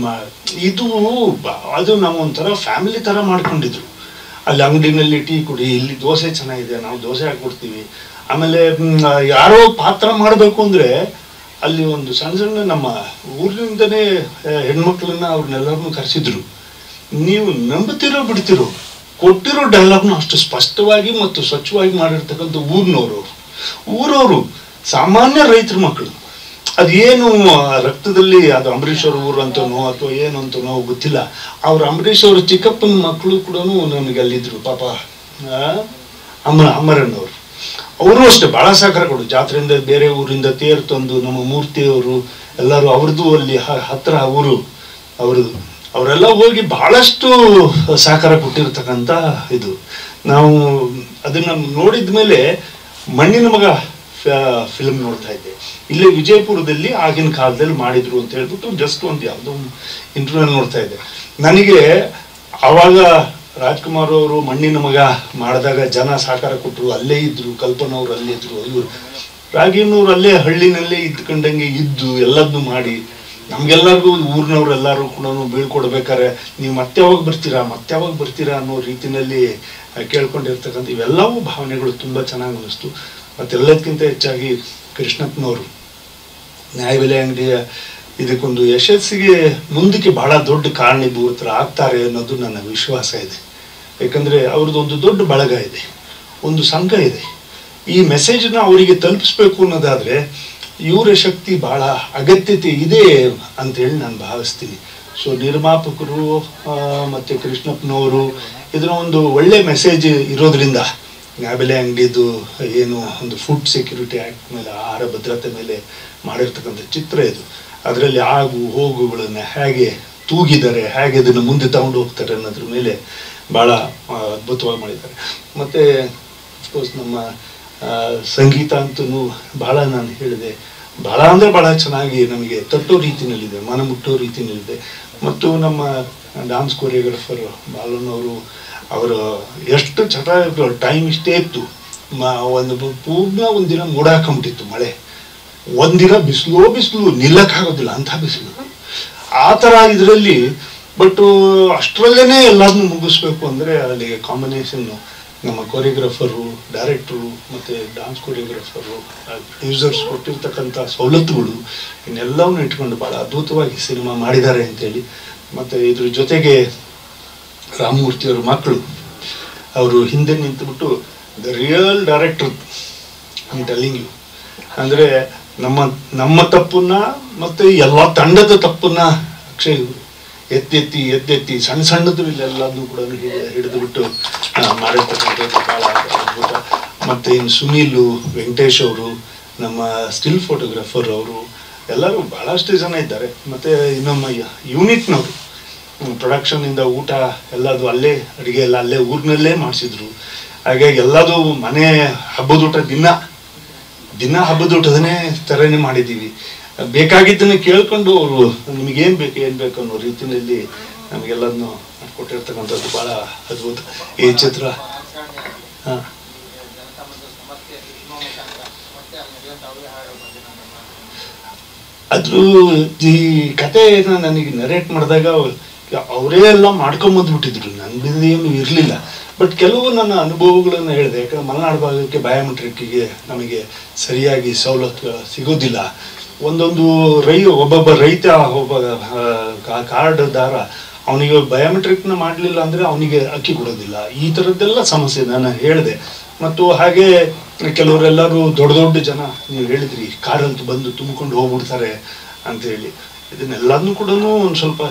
ಅದು ನಾವು ಒಂಥರ ಫ್ಯಾಮಿಲಿ ಥರ ಮಾಡ್ಕೊಂಡಿದ್ರು. ಅಲ್ಲಿ ಅಂಗಡಿನಲ್ಲಿ ಟೀ ಕುಡಿ, ಇಲ್ಲಿ ದೋಸೆ ಚೆನ್ನಾಗಿದೆ, ನಾವು ದೋಸೆ ಹಾಕ್ಕೊಡ್ತೀವಿ. ಆಮೇಲೆ ಯಾರೋ ಪಾತ್ರ ಮಾಡಬೇಕು ಅಂದರೆ ಅಲ್ಲಿ ಒಂದು ಸಣ್ಣ ಸಣ್ಣ ನಮ್ಮ ಊರಿನಿಂದನೇ ಹೆಣ್ಮಕ್ಳನ್ನ ಅವ್ರನ್ನೆಲ್ಲರನ್ನೂ ಕರೆಸಿದ್ರು. ನೀವು ನಂಬುತ್ತಿರೋ ಬಿಡ್ತಿರೋ, ಕೊಟ್ಟಿರೋ ಡೈಲಾಗ್ನ ಅಷ್ಟು ಸ್ಪಷ್ಟವಾಗಿ ಮತ್ತು ಸ್ವಚ್ಛವಾಗಿ ಮಾಡಿರ್ತಕ್ಕಂಥ ಊರವರು ಸಾಮಾನ್ಯ ರೈತರ ಮಕ್ಕಳು. ಅದೇನು ರಕ್ತದಲ್ಲಿ ಅದು ಅಂಬರೀಷ್ ಅವ್ರ ಊರು ಅಂತನೋ ಅಥವಾ ಏನು ಅಂತನೋ ಗೊತ್ತಿಲ್ಲ. ಅವ್ರ ಅಂಬರೀಷ್ ಅವ್ರ ಚಿಕ್ಕಪ್ಪನ ಮಕ್ಕಳು ಕೂಡ ನಮಗೆ ಅಲ್ಲಿದ್ರು ಪಾಪ. ಅಮರಣ್ಣವರು ಅವರು ಅಷ್ಟೇ ಭಾಳ ಸಹಕಾರ ಕೊಡು. ಜಾತ್ರೆಯಿಂದ ಬೇರೆ ಊರಿಂದ ತೇರು ತಂದು ನಮ್ಮ ಮೂರ್ತಿಯವರು ಎಲ್ಲರೂ ಅವ್ರದ್ದು ಅಲ್ಲಿ ಹತ್ತಿರ ಊರು ಅವ್ರದ್ದು, ಅವರೆಲ್ಲ ಹೋಗಿ ಬಹಳಷ್ಟು ಸಹಕಾರ ಕೊಟ್ಟಿರ್ತಕ್ಕಂಥ ಇದು. ನಾವು ಅದನ್ನು ನೋಡಿದ ಮೇಲೆ ಮಣ್ಣಿನ ಮಗ ಫಿಲ್ಮ್ ನೋಡ್ತಾ ಇದ್ದೆ. ಇಲ್ಲಿ ವಿಜಯಪುರದಲ್ಲಿ ಆಗಿನ ಕಾಲದಲ್ಲಿ ಮಾಡಿದ್ರು ಅಂತ ಹೇಳ್ಬಿಟ್ಟು ಜಸ್ಟ್ ಒಂದು ಯಾವುದೋ ಇಂಟರ್ವ್ಯೂ ನೋಡ್ತಾ ಇದ್ದೆ. ನನಗೆ ಆವಾಗ ರಾಜ್ಕುಮಾರ್ ಅವರು ಮಣ್ಣಿನ ಮಗ ಮಾಡಿದಾಗ ಜನ ಸಹಕಾರ ಕೊಟ್ಟರು, ಅಲ್ಲೇ ಇದ್ರು. ಕಲ್ಪನಾ ಅವರು ಅಲ್ಲೇ ಇದ್ರು, ಇವರು ರಾಗಿನವ್ರು ಅಲ್ಲೇ ಹಳ್ಳಿನಲ್ಲೇ ಇದ್ಕೊಂಡಂಗೆ ಇದ್ದು ಎಲ್ಲದನ್ನೂ ಮಾಡಿ ನಮ್ಗೆಲ್ಲರಿಗೂ ಊರಿನವ್ರೆಲ್ಲರೂ ಕೂಡ ಬೀಳ್ಕೊಡ್ಬೇಕಾರೆ ನೀವು ಮತ್ತೆ ಯಾವಾಗ ಬರ್ತೀರಾ ಅನ್ನೋ ರೀತಿಯಲ್ಲಿ ಕೇಳ್ಕೊಂಡಿರ್ತಕ್ಕಂಥ ಇವೆಲ್ಲವೂ ಭಾವನೆಗಳು ತುಂಬ ಚೆನ್ನಾಗಿ ಅನ್ನಿಸ್ತು. ಮತ್ತೆಲ್ಲದಕ್ಕಿಂತ ಹೆಚ್ಚಾಗಿ ಕೃಷ್ಣಪ್ಪನವರು ನ್ಯಾಯಬೆಲೆ ಅಂಗಡಿಯ ಇದಕ್ಕೊಂದು ಯಶಸ್ಸಿಗೆ ಮುಂದಕ್ಕೆ ಬಹಳ ದೊಡ್ಡ ಕಾರಣೀಭೂತರು ಆಗ್ತಾರೆ ಅನ್ನೋದು ನನ್ನ ವಿಶ್ವಾಸ ಇದೆ. ಯಾಕಂದರೆ ಅವ್ರದ್ದು ಒಂದು ದೊಡ್ಡ ಬಳಗ ಇದೆ, ಒಂದು ಸಂಘ ಇದೆ. ಈ ಮೆಸೇಜನ್ನ ಅವರಿಗೆ ತಲುಪಿಸ್ಬೇಕು ಅನ್ನೋದಾದರೆ ಇವರ ಶಕ್ತಿ ಭಾಳ ಅಗತ್ಯತೆ ಇದೆ ಅಂತೇಳಿ ನಾನು ಭಾವಿಸ್ತೀನಿ. ಸೊ ನಿರ್ಮಾಪಕರು ಮತ್ತು ಕೃಷ್ಣಪ್ಪನವರು ಇದರ ಒಂದು ಒಳ್ಳೆ ಮೆಸೇಜ್ ಇರೋದ್ರಿಂದ ನ್ಯಾಯಬೆಲೆ ಅಂಗಡಿದು ಏನು ಒಂದು ಫುಡ್ ಸೆಕ್ಯೂರಿಟಿ ಆ್ಯಕ್ಟ್ ಮೇಲೆ, ಆಹಾರ ಭದ್ರತೆ ಮೇಲೆ ಮಾಡಿರ್ತಕ್ಕಂಥ ಚಿತ್ರ ಇದು. ಅದರಲ್ಲಿ ಆಗು ಹೋಗುಗಳನ್ನು ಹೇಗೆ ತೂಗಿದ್ದಾರೆ, ಹೇಗೆ ಅದನ್ನು ಮುಂದೆ ತಗೊಂಡು ಹೋಗ್ತಾರೆ ಅನ್ನೋದ್ರ ಮೇಲೆ ಭಾಳ ಅದ್ಭುತವಾಗಿ ಮಾಡಿದ್ದಾರೆ. ಮತ್ತು ಅಫ್ಕೋರ್ಸ್ ನಮ್ಮ ಸಂಗೀತ ಅಂತೂ ಭಾಳ ನಾನು ಹೇಳಿದೆ, ಭಾಳ ಅಂದರೆ ಭಾಳ ಚೆನ್ನಾಗಿ ನಮಗೆ ತಟ್ಟೋ ರೀತಿಯಲ್ಲಿದೆ, ಮನ ಮುಟ್ಟೋ ರೀತಿಯಲ್ಲಿದೆ. ಮತ್ತು ನಮ್ಮ ಡ್ಯಾನ್ಸ್ ಕೊರಿಯೋಗ್ರಾಫರ್ ಬಾಲನವರು ಅವರು ಎಷ್ಟು ಚೆನ್ನಾಗಿ ಟೈಮ್ ಇಷ್ಟೇ ಇತ್ತು. ಪೂರ್ಣ ಒಂದಿನ ಮೋಡ ಹಾಕೊಂಬಿಟ್ಟಿತ್ತು, ಮಳೆ, ಒಂದಿನ ಬಿಸಿಲು ನಿಲ್ಲಕ್ಕಾಗೋದಿಲ್ಲ ಅಂಥ ಬಿಸಿಲು, ಆ ಥರ ಇದರಲ್ಲಿ. ಬಟ್ ಅಷ್ಟರಲ್ಲೇ ಎಲ್ಲದನ್ನೂ ಮುಗಿಸ್ಬೇಕು ಅಂದರೆ ಅಲ್ಲಿಗೆ ಕಾಂಬಿನೇಷನ್ನು ನಮ್ಮ ಕೊರಿಯೋಗ್ರಾಫರು, ಡೈರೆಕ್ಟ್ರು ಮತ್ತು ಡ್ಯಾನ್ಸ್ ಕೊರಿಯೋಗ್ರಾಫರು, ಪ್ರೊಡ್ಯೂಸರ್ಸ್ ಕೊಟ್ಟಿರ್ತಕ್ಕಂಥ ಸವಲತ್ತುಗಳು ಇನ್ನೆಲ್ಲವನ್ನೂ ಇಟ್ಕೊಂಡು ಭಾಳ ಅದ್ಭುತವಾಗಿ ಸಿನಿಮಾ ಮಾಡಿದ್ದಾರೆ ಅಂತೇಳಿ. ಮತ್ತು ಇದ್ರ ಜೊತೆಗೆ ರಾಮಮೂರ್ತಿಯವ್ರ ಮಕ್ಕಳು ಅವರು ಹಿಂದೆ ನಿಂತುಬಿಟ್ಟು the real director I telling you. ಅಂದರೆ ನಮ್ಮ ತಪ್ಪನ್ನ ಮತ್ತು ಎಲ್ಲ ತಂಡದ ತಪ್ಪನ್ನ ಅಕ್ಷಯ್ ಎತ್ತೆತ್ತಿ ಸಣ್ಣದು ಇಲ್ಲೆಲ್ಲದನ್ನು ಕೂಡ ಹಿಡಿದು ಬಿಟ್ಟು ಮಾಡಿರ್ತಕ್ಕಂಥದ್ದು ಭಾಳ ಅದ್ಭುತ. ಮತ್ತು ಇನ್ನು ಸುನೀಲು, ವೆಂಕಟೇಶ್ ಅವರು, ನಮ್ಮ ಸ್ಟಿಲ್ ಫೋಟೋಗ್ರಾಫರ್ ಅವರು ಎಲ್ಲರೂ ಭಾಳಷ್ಟು ಜನ ಇದ್ದಾರೆ. ಮತ್ತು ಇನ್ನೊಮ್ಮ ಯೂನಿಟ್ನವರು ಪ್ರೊಡಕ್ಷನ್ನಿಂದ ಊಟ ಎಲ್ಲದು ಅಲ್ಲೇ, ಅಡುಗೆ ಎಲ್ಲ ಅಲ್ಲೇ ಊರಿನಲ್ಲೇ ಮಾಡಿಸಿದ್ರು. ಹಾಗಾಗಿ ಎಲ್ಲದು ಮನೆ ಹಬ್ಬದೂಟ ದಿನ ಹಬ್ಬದೂಟದನ್ನೇ ಥರನೇ ಮಾಡಿದ್ದೀವಿ. ಬೇಕಾಗಿದ್ದನ್ನು ಕೇಳ್ಕೊಂಡು ಅವರು ನಿಮಗೇನು ಬೇಕು ಅನ್ನೋ ರೀತಿಯಲ್ಲಿ ನಮಗೆಲ್ಲದನ್ನು ಕೊಟ್ಟಿರ್ತಕ್ಕಂಥದ್ದು ಭಾಳ ಅದ್ಭುತ ಈ ಚಿತ್ರ. ಹಾಂ, ಅದ್ರ ಈ ಕಥೆನ ನನಗೆ ನರೇಟ್ ಮಾಡಿದಾಗ ಅವರೇ ಎಲ್ಲ ಮಾಡ್ಕೊಂಬಂದ್ಬಿಟ್ಟಿದ್ರು, ನನ್ನ ಏನು ಇರಲಿಲ್ಲ. ಬಟ್ ಕೆಲವು ನನ್ನ ಅನುಭವಗಳನ್ನು ಹೇಳಿದೆ. ಯಾಕಂದ್ರೆ ಮಲೆನಾಡು ಭಾಗಕ್ಕೆ ಬಯೋಮೆಟ್ರಿಕ್ಕಿಗೆ ನಮಗೆ ಸರಿಯಾಗಿ ಸವಲತ್ತು ಸಿಗೋದಿಲ್ಲ. ಒಬ್ಬೊಬ್ಬ ರೈತ, ಒಬ್ಬ ಕಾರ್ಡ್ದಾರ ಅವನಿಗೆ ಬಯೋಮೆಟ್ರಿಕ್ನ ಮಾಡಲಿಲ್ಲ ಅಂದರೆ ಅವನಿಗೆ ಅಕ್ಕಿ ಕೊಡೋದಿಲ್ಲ. ಈ ಥರದ್ದೆಲ್ಲ ಸಮಸ್ಯೆ ನಾನು ಹೇಳಿದೆ. ಮತ್ತು ಹಾಗೆ ಕೆಲವರೆಲ್ಲರೂ ದೊಡ್ಡ ಜನ, ನೀವು ಹೇಳಿದ್ರಿ ಕಾರಂತೂ ಬಂದು ತುಂಬಿಕೊಂಡು ಹೋಗ್ಬಿಡ್ತಾರೆ ಅಂತೇಳಿ, ಇದನ್ನೆಲ್ಲದನ್ನು ಕೂಡ ಒಂದು ಸ್ವಲ್ಪ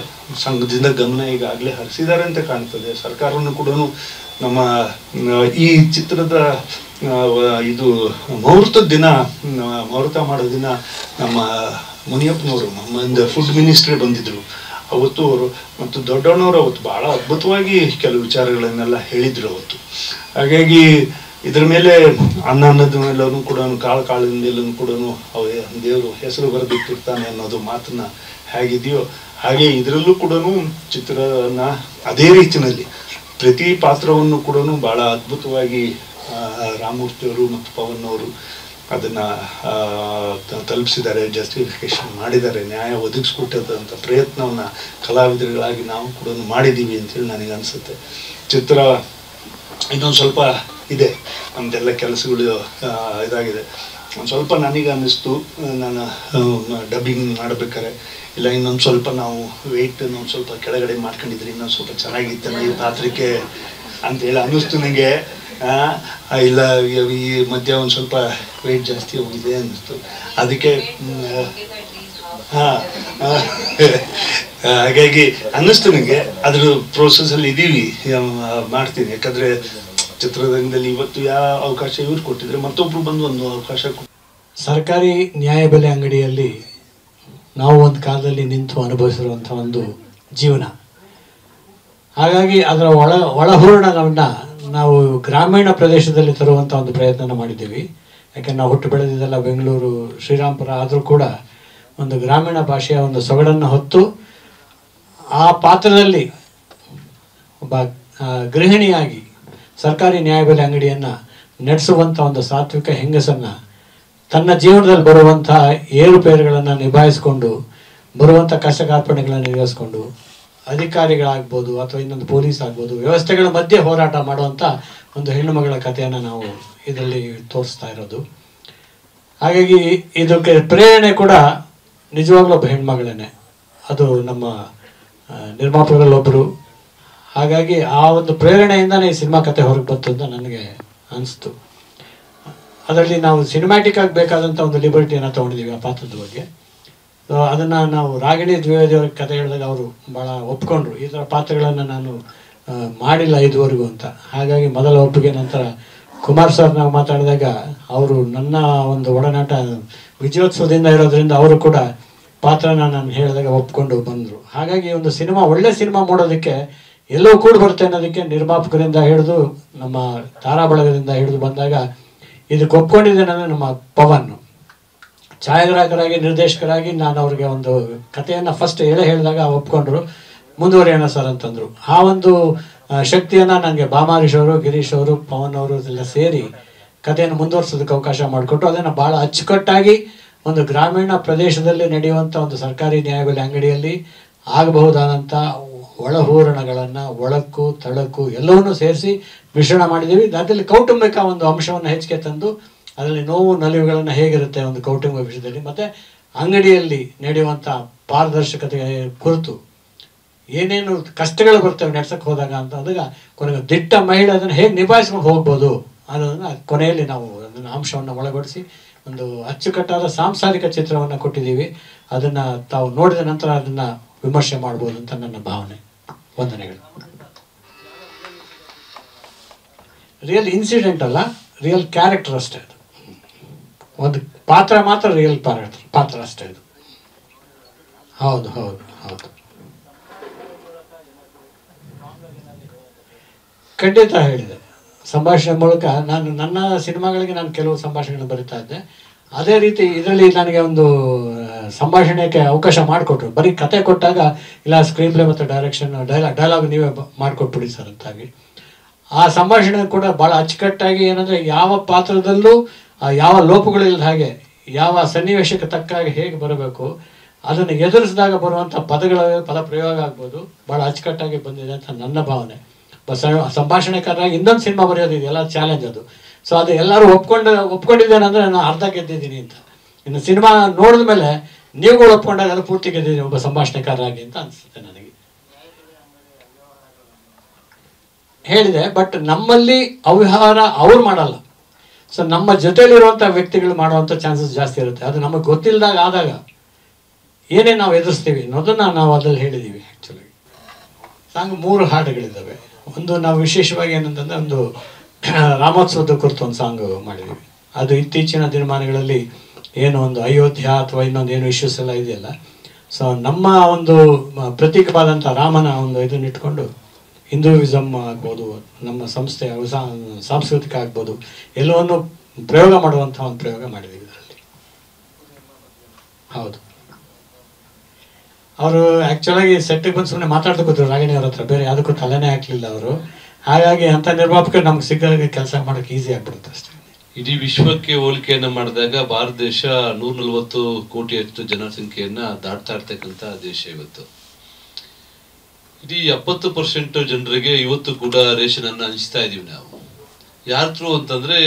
ಸಂಘದಿಂದ ಗಮನ ಈಗಾಗಲೇ ಹರಿಸಿದ್ದಾರೆ ಅಂತ ಕಾಣ್ತದೆ. ಸರ್ಕಾರವನ್ನು ಕೂಡ ನಮ್ಮ ಈ ಚಿತ್ರದ ಇದು ಮುಹೂರ್ತದ ದಿನ, ಮುಹೂರ್ತ ಮಾಡೋ ದಿನ ನಮ್ಮ ಮುನಿಯಪ್ಪನವರು, ನಮ್ಮ ಫುಡ್ ಮಿನಿಸ್ಟ್ರಿ ಬಂದಿದ್ದರು ಅವತ್ತು. ಅವರು ಮತ್ತು ದೊಡ್ಡಣ್ಣವರು ಅವತ್ತು ಭಾಳ ಅದ್ಭುತವಾಗಿ ಕೆಲವು ವಿಚಾರಗಳನ್ನೆಲ್ಲ ಹೇಳಿದರು ಅವತ್ತು. ಹಾಗಾಗಿ ಇದರ ಮೇಲೆ ಅನ್ನದ ಮೇಲೂ ಕೂಡ, ಕಾಳಿನ ಮೇಲೂ ಕೂಡ ದೇವರು ಹೆಸರು ಬರೆದಿಟ್ಟಿರ್ತಾನೆ ಅನ್ನೋದು ಮಾತನ್ನ ಹೇಗಿದೆಯೋ ಹಾಗೆ ಇದರಲ್ಲೂ ಕೂಡ ಚಿತ್ರನ ಅದೇ ರೀತಿಯಲ್ಲಿ ಪ್ರತಿ ಪಾತ್ರವನ್ನು ಕೂಡ ಭಾಳ ಅದ್ಭುತವಾಗಿ ರಾಮಮೂರ್ತಿಯವರು ಮತ್ತು ಪವನ್ ಅವರು ಅದನ್ನು ತಲುಪಿಸಿದ್ದಾರೆ, ಜಸ್ಟಿಫಿಕೇಶನ್ ಮಾಡಿದ್ದಾರೆ, ನ್ಯಾಯ ಒದಗಿಸ್ಕೊಟ್ಟಂಥ ಪ್ರಯತ್ನವನ್ನು ಕಲಾವಿದರುಗಳಾಗಿ ನಾವು ಕೂಡ ಮಾಡಿದ್ದೀವಿ ಅಂತೇಳಿ ನನಗೆ ಅನಿಸುತ್ತೆ. ಚಿತ್ರ ಇನ್ನೊಂದು ಸ್ವಲ್ಪ ಇದೆ, ನಮ್ಮದೆಲ್ಲ ಕೆಲಸಗಳು ಇದಾಗಿದೆ. ಒಂದು ಸ್ವಲ್ಪ ನನಗೆ ಅನ್ನಿಸ್ತು, ನಾನು ಡಬ್ಬಿಂಗ್ ಮಾಡಬೇಕಾದ್ರೆ ಇಲ್ಲ ಇನ್ನೊಂದು ಸ್ವಲ್ಪ ನಾವು ವೆಯ್ಟ್ ಒಂದು ಸ್ವಲ್ಪ ಕೆಳಗಡೆ ಮಾಡ್ಕೊಂಡಿದ್ರಿ ಇನ್ನೊಂದು ಸ್ವಲ್ಪ ಚೆನ್ನಾಗಿತ್ತಲ್ಲ ಈ ಪಾತ್ರಕ್ಕೆ ಅಂತೇಳಿ ಅನ್ನಿಸ್ತು ನನಗೆ. ಇಲ್ಲ ಈ ಮಧ್ಯ ಒಂದು ಸ್ವಲ್ಪ ವೆಯ್ಟ್ ಜಾಸ್ತಿ ಹೋಗಿದೆ ಅನ್ನಿಸ್ತು. ಅದಕ್ಕೆ ಹಾಗಾಗಿ ಅನ್ನಿಸ್ತು ನನಗೆ. ಅದ್ರ ಪ್ರೋಸೆಸ್ಸಲ್ಲಿ ಇದ್ದೀವಿ, ಮಾಡ್ತೀನಿ. ಯಾಕಂದರೆ ಚಿತ್ರರಂಗದಲ್ಲಿ ಇವತ್ತು ಯಾವ ಅವಕಾಶ ಇವ್ರು ಕೊಟ್ಟಿದ್ರೆ ಮತ್ತೊಬ್ರು ಬಂದು ಒಂದು ಅವಕಾಶ ಸರ್ಕಾರಿ ನ್ಯಾಯಬೆಲೆ ಅಂಗಡಿಯಲ್ಲಿ ನಾವು ಒಂದು ಕಾಲದಲ್ಲಿ ನಿಂತು ಅನುಭವಿಸಿರುವಂಥ ಒಂದು ಜೀವನ. ಹಾಗಾಗಿ ಅದರ ಒಳಹೂರಣಗಳನ್ನ ನಾವು ಗ್ರಾಮೀಣ ಪ್ರದೇಶದಲ್ಲಿ ತರುವಂಥ ಒಂದು ಪ್ರಯತ್ನ ಮಾಡಿದ್ದೀವಿ. ಯಾಕೆಂದ್ರೆ ನಾವು ಹುಟ್ಟು ಬೆಳೆದಿದ್ದೆಲ್ಲ ಬೆಂಗಳೂರು, ಶ್ರೀರಾಮ್ಪುರ ಆದರೂ ಕೂಡ ಒಂದು ಗ್ರಾಮೀಣ ಭಾಷೆಯ ಒಂದು ಸೊಗಡನ್ನು ಹೊತ್ತು ಆ ಪಾತ್ರದಲ್ಲಿ ಒಬ್ಬ ಗೃಹಿಣಿಯಾಗಿ ಸರ್ಕಾರಿ ನ್ಯಾಯಬೆಲೆ ಅಂಗಡಿಯನ್ನು ನಡೆಸುವಂಥ ಒಂದು ಸಾತ್ವಿಕ ಹೆಂಗಸನ್ನು ತನ್ನ ಜೀವನದಲ್ಲಿ ಬರುವಂಥ ಏರುಪೇರುಗಳನ್ನು ನಿಭಾಯಿಸ್ಕೊಂಡು, ಬರುವಂಥ ಕಷ್ಟ ಕಾರ್ಪಣ್ಯಗಳನ್ನು ನಿರ್ವಹಿಸ್ಕೊಂಡು, ಅಧಿಕಾರಿಗಳಾಗ್ಬೋದು ಅಥವಾ ಇನ್ನೊಂದು ಪೊಲೀಸ್ ಆಗ್ಬೋದು, ವ್ಯವಸ್ಥೆಗಳ ಮಧ್ಯೆ ಹೋರಾಟ ಮಾಡುವಂಥ ಒಂದು ಹೆಣ್ಣು ಮಗಳ ಕಥೆಯನ್ನು ನಾವು ಇದರಲ್ಲಿ ತೋರಿಸ್ತಾ ಇರೋದು. ಹಾಗಾಗಿ ಇದಕ್ಕೆ ಪ್ರೇರಣೆ ಕೂಡ ನಿಜವಾಗ್ಲೂ ಒಬ್ಬ ಹೆಣ್ಮಗಳೇನೆ, ಅದು ನಮ್ಮ ನಿರ್ಮಾಪಕರಲ್ಲೊಬ್ಬರು. ಹಾಗಾಗಿ ಆ ಒಂದು ಪ್ರೇರಣೆಯಿಂದನೇ ಈ ಸಿನಿಮಾ ಕಥೆ ಹೊರಗೆ ಬಂತು ಅಂತ ನನಗೆ ಅನಿಸ್ತು. ಅದರಲ್ಲಿ ನಾವು ಸಿನಿಮ್ಯಾಟಿಕ್ ಆಗಿ ಬೇಕಾದಂಥ ಒಂದು ಲಿಬರ್ಟಿಯನ್ನು ತೊಗೊಂಡಿದ್ದೀವಿ ಆ ಪಾತ್ರದ ಬಗ್ಗೆ. ಅದನ್ನು ನಾವು ರಾಗಿಣಿ ದ್ವಿವೇದಿ ಅವ್ರಿಗೆ ಕತೆ ಹೇಳಿದಾಗ ಅವರು ಭಾಳ ಒಪ್ಕೊಂಡ್ರು, ಈ ಥರ ಪಾತ್ರಗಳನ್ನು ನಾನು ಮಾಡಿಲ್ಲ ಇದುವರೆಗೂ ಅಂತ. ಹಾಗಾಗಿ ಮೊದಲ ಒಪ್ಪಿಗೆ. ನಂತರ ಕುಮಾರ್ ಸರ್ ನಾವು ಮಾತಾಡಿದಾಗ ಅವರು ನನ್ನ ಒಂದು ಒಡನಾಟ ವಿಜಯೋತ್ಸವದಿಂದ ಇರೋದ್ರಿಂದ ಅವರು ಕೂಡ ಪಾತ್ರನ ನಾನು ಹೇಳಿದಾಗ ಒಪ್ಕೊಂಡು ಬಂದರು. ಹಾಗಾಗಿ ಒಂದು ಸಿನಿಮಾ, ಒಳ್ಳೆ ಸಿನಿಮಾ ಮಾಡೋದಕ್ಕೆ ಎಲ್ಲವೂ ಕೂಡ ಬರುತ್ತೆ ಅನ್ನೋದಕ್ಕೆ ನಿರ್ಮಾಪಕರಿಂದ ಹಿಡಿದು ನಮ್ಮ ತಾರಾ ಬಳಗದಿಂದ ಹಿಡಿದು ಬಂದಾಗ ಇದಕ್ಕೆ ಒಪ್ಕೊಂಡಿದ್ದೇನೆಂದರೆ ನಮ್ಮ ಪವನ್ ಛಾಯಾಗ್ರಾಹಕರಾಗಿ, ನಿರ್ದೇಶಕರಾಗಿ ನಾನು ಅವ್ರಿಗೆ ಒಂದು ಕಥೆಯನ್ನು ಫಸ್ಟ್ ಹೇಳಿದಾಗ ಒಪ್ಕೊಂಡ್ರು. ಮುಂದುವರಿಯೋಣ ಸರ್ ಅಂತಂದರು. ಆ ಒಂದು ಶಕ್ತಿಯನ್ನು ನನಗೆ ಬಾಮಾರೀಶ್ ಅವರು, ಗಿರೀಶ್ ಅವರು, ಪವನ್ ಅವರು ಎಲ್ಲ ಸೇರಿ ಕಥೆಯನ್ನು ಮುಂದುವರ್ಸೋದಕ್ಕೆ ಅವಕಾಶ ಮಾಡಿಕೊಟ್ಟು ಅದನ್ನು ಭಾಳ ಅಚ್ಚುಕಟ್ಟಾಗಿ ಒಂದು ಗ್ರಾಮೀಣ ಪ್ರದೇಶದಲ್ಲಿ ನಡೆಯುವಂಥ ಒಂದು ಸರ್ಕಾರಿ ನ್ಯಾಯಬೆಲೆ ಅಂಗಡಿಯಲ್ಲಿ ಆಗಬಹುದಾದಂಥ ಒಳಹೂರಣಗಳನ್ನು, ಒಳಕ್ಕು ತಳಕು ಎಲ್ಲವನ್ನೂ ಸೇರಿಸಿ ಮಿಶ್ರಣ ಮಾಡಿದ್ದೀವಿ. ಅದರಲ್ಲಿ ಕೌಟುಂಬಿಕ ಒಂದು ಅಂಶವನ್ನು ಹೆಚ್ಚಿಗೆ ತಂದು ಅದರಲ್ಲಿ ನೋವು ನಲಿವುಗಳನ್ನು ಹೇಗಿರುತ್ತೆ ಒಂದು ಕೌಟುಂಬಿಕ ವಿಷಯದಲ್ಲಿ, ಮತ್ತು ಅಂಗಡಿಯಲ್ಲಿ ನಡೆಯುವಂಥ ಪಾರದರ್ಶಕತೆ ಕುರಿತು ಏನೇನು ಕಷ್ಟಗಳು ಬರ್ತವೆ ನಡೆಸಕ್ಕೆ ಹೋದಾಗ ಅಂತ ಅಂದಾಗ ಕೊನೆಗೆ ದಿಟ್ಟ ಮಹಿಳೆ ಅದನ್ನು ಹೇಗೆ ನಿಭಾಯಿಸ್ಕೊಂಡು ಹೋಗ್ಬೋದು ಅನ್ನೋದನ್ನು ಕೊನೆಯಲ್ಲಿ ನಾವು ಅದನ್ನು ಅಂಶವನ್ನು ಒಳಗೊಡಿಸಿ ಒಂದು ಅಚ್ಚುಕಟ್ಟಾದ ಸಾಂಸಾರಿಕ ಚಿತ್ರವನ್ನು ಕೊಟ್ಟಿದ್ದೀವಿ. ಅದನ್ನು ತಾವು ನೋಡಿದ ನಂತರ ಅದನ್ನು ವಿಮರ್ಶೆ ಮಾಡ್ಬೋದು ಅಂತ ನನ್ನ ಭಾವನೆ. ವಂದನೆಗಳು. ರಿಯಲ್ ಇನ್ಸಿಡೆಂಟ್ ಅಲ್ಲ, ರಿಯಲ್ ಕ್ಯಾರೆಕ್ಟರ್ ಅಷ್ಟೇ. ಅದು ಒಂದು ಪಾತ್ರ ಮಾತ್ರ, ರಿಯಲ್ ಪಾತ್ರ ಅಷ್ಟೇ ಇದು. ಹೌದು ಹೌದು ಹೌದು, ಖಂಡಿತ ಹೇಳಿದೆ. ಸಂಭಾಷಣೆ ಮೂಲಕ ನನ್ನ ಸಿನಿಮಾಗಳಿಗೆ ನಾನು ಕೆಲವು ಸಂಭಾಷಣೆಗಳನ್ನು ಬರಿತಾ ಇದ್ದೆ. ಅದೇ ರೀತಿ ಇದರಲ್ಲಿ ನನಗೆ ಒಂದು ಸಂಭಾಷಣೆಗೆ ಅವಕಾಶ ಮಾಡಿಕೊಟ್ರು. ಬರೀ ಕತೆ ಕೊಟ್ಟಾಗ ಇಲ್ಲ ಸ್ಕ್ರೀನ್ ಪ್ಲೇ ಮತ್ತು ಡೈರೆಕ್ಷನ್ ಡೈಲಾಗ್ ನೀವೇ ಮಾಡಿಕೊಟ್ಬಿಡಿ ಸರ್ ಅಂತಾಗಿ. ಆ ಸಂಭಾಷಣೆ ಕೂಡ ಭಾಳ ಅಚ್ಚುಕಟ್ಟಾಗಿ ಏನಂದರೆ ಯಾವ ಪಾತ್ರದಲ್ಲೂ ಯಾವ ಲೋಪಗಳಿಲ್ಲದ ಹಾಗೆ, ಯಾವ ಸನ್ನಿವೇಶಕ್ಕೆ ತಕ್ಕ ಹಾಗೆ ಹೇಗೆ ಬರಬೇಕು, ಅದನ್ನು ಎದುರಿಸಿದಾಗ ಬರುವಂಥ ಪದ ಪ್ರಯೋಗ ಆಗ್ಬೋದು, ಭಾಳ ಅಚ್ಚುಕಟ್ಟಾಗಿ ಬಂದಿದೆ ಅಂತ ನನ್ನ ಭಾವನೆ. ಸಂಭಾಷಣೆಕಾರರಾಗಿ ಇನ್ನೊಂದು ಸಿನಿಮಾ ಬರೆಯೋದು ಇದೆಲ್ಲ ಚಾಲೆಂಜ್ ಅದು. ಸೊ ಅದು ಎಲ್ಲರೂ ಒಪ್ಕೊಂಡಿದ್ದೇನೆ ಅಂದರೆ ನಾನು ಅರ್ಧ ಗೆದ್ದಿದ್ದೀನಿ ಅಂತ. ಇನ್ನು ಸಿನಿಮಾ ನೋಡಿದ ಮೇಲೆ ನೀವುಗಳು ಒಪ್ಕೊಂಡಾಗ ಅದು ಪೂರ್ತಿ ಗೆದ್ದಿದ್ದೀನಿ ಒಬ್ಬ ಸಂಭಾಷಣೆಕಾರರಾಗಿ ಅಂತ ಅನಿಸುತ್ತೆ ನನಗೆ. ಹೇಳಿದೆ, ಬಟ್ ನಮ್ಮಲ್ಲಿ ಅವ್ಯವಹಾರ ಅವ್ರು ಮಾಡಲ್ಲ. ಸೊ ನಮ್ಮ ಜೊತೆಲಿರುವಂಥ ವ್ಯಕ್ತಿಗಳು ಮಾಡುವಂಥ ಚಾನ್ಸಸ್ ಜಾಸ್ತಿ ಇರುತ್ತೆ. ಅದು ನಮಗೆ ಗೊತ್ತಿಲ್ಲದಾಗ ಆದಾಗ ಏನೇ ನಾವು ಎದುರಿಸ್ತೀವಿ ಅನ್ನೋದನ್ನು ನಾವು ಅದ್ರಲ್ಲಿ ಹೇಳಿದ್ದೀವಿ. Actually song 3 ಹಾಡುಗಳಿದ್ದಾವೆ. ಒಂದು ನಾವು ವಿಶೇಷವಾಗಿ ಏನಂತಂದರೆ ಒಂದು ರಾಮೋತ್ಸವದ ಕುರಿತು ಒಂದು ಸಾಂಗ್ ಮಾಡಿದ್ದೀವಿ. ಅದು ಇತ್ತೀಚಿನ ದಿನಮಾನಗಳಲ್ಲಿ ಏನು ಒಂದು ಅಯೋಧ್ಯ ಅಥವಾ ಇನ್ನೊಂದು ಏನು ಇಶ್ಯೂಸ್ ಎಲ್ಲ ಇದೆಯಲ್ಲ, ಸೊ ನಮ್ಮ ಒಂದು ಪ್ರತೀಕವಾದಂಥ ರಾಮನ ಒಂದು ಇದನ್ನ ಇಟ್ಕೊಂಡು ಹಿಂದೂಯಿಸಮ್ ಆಗ್ಬೋದು, ನಮ್ಮ ಸಂಸ್ಥೆ ಸಾಂಸ್ಕೃತಿಕ ಆಗ್ಬೋದು, ಎಲ್ಲವನ್ನು ಪ್ರಯೋಗ ಮಾಡುವಂಥ ಒಂದು ಪ್ರಯೋಗ ಮಾಡಿದ್ದೀವಿ ಇದರಲ್ಲಿ. ಹೌದು, ಅವರು ಆ್ಯಕ್ಚುಲಾಗಿ ಸೆಟ್ಟಿಗೆ ಬಂದು ಸುಮ್ಮನೆ ಮಾತಾಡ್ತಾ ಕೂತರು ರಾಗಿಣಿ ಅವ್ರ ಹತ್ರ, ಬೇರೆ ಯಾವುದಕ್ಕೂ ತಲೆನೇ ಹಾಕಲಿಲ್ಲ ಅವರು. ಹಾಗಾಗಿ ಅಂಥ ನಿರ್ಮಾಪಕರು ನಮ್ಗೆ ಸಿಕ್ಕಾಗ ಕೆಲಸ ಮಾಡೋಕ್ಕೆ ಈಸಿ ಆಗ್ಬಿಡುತ್ತೆ ಅಷ್ಟೇ. ಇಡೀ ವಿಶ್ವಕ್ಕೆ ಹೋಲಿಕೆಯನ್ನು ಮಾಡಿದಾಗ ಭಾರತ ದೇಶ 140 ಕೋಟಿಯಷ್ಟು ಜನಸಂಖ್ಯೆಯನ್ನ ದಾಟ್ತಾ ಇರ್ತಕ್ಕಂಥ ದೇಶ ಇವತ್ತು. ಇಡೀ 70% ಜನರಿಗೆ ಇವತ್ತು ಕೂಡ ರೇಷನ್ ಅನ್ನ ಹಂಚ್ತಾ ಇದೀವಿ ನಾವು. ಯಾರ ಥ್ರೂ ಅಂತಂದ್ರೆ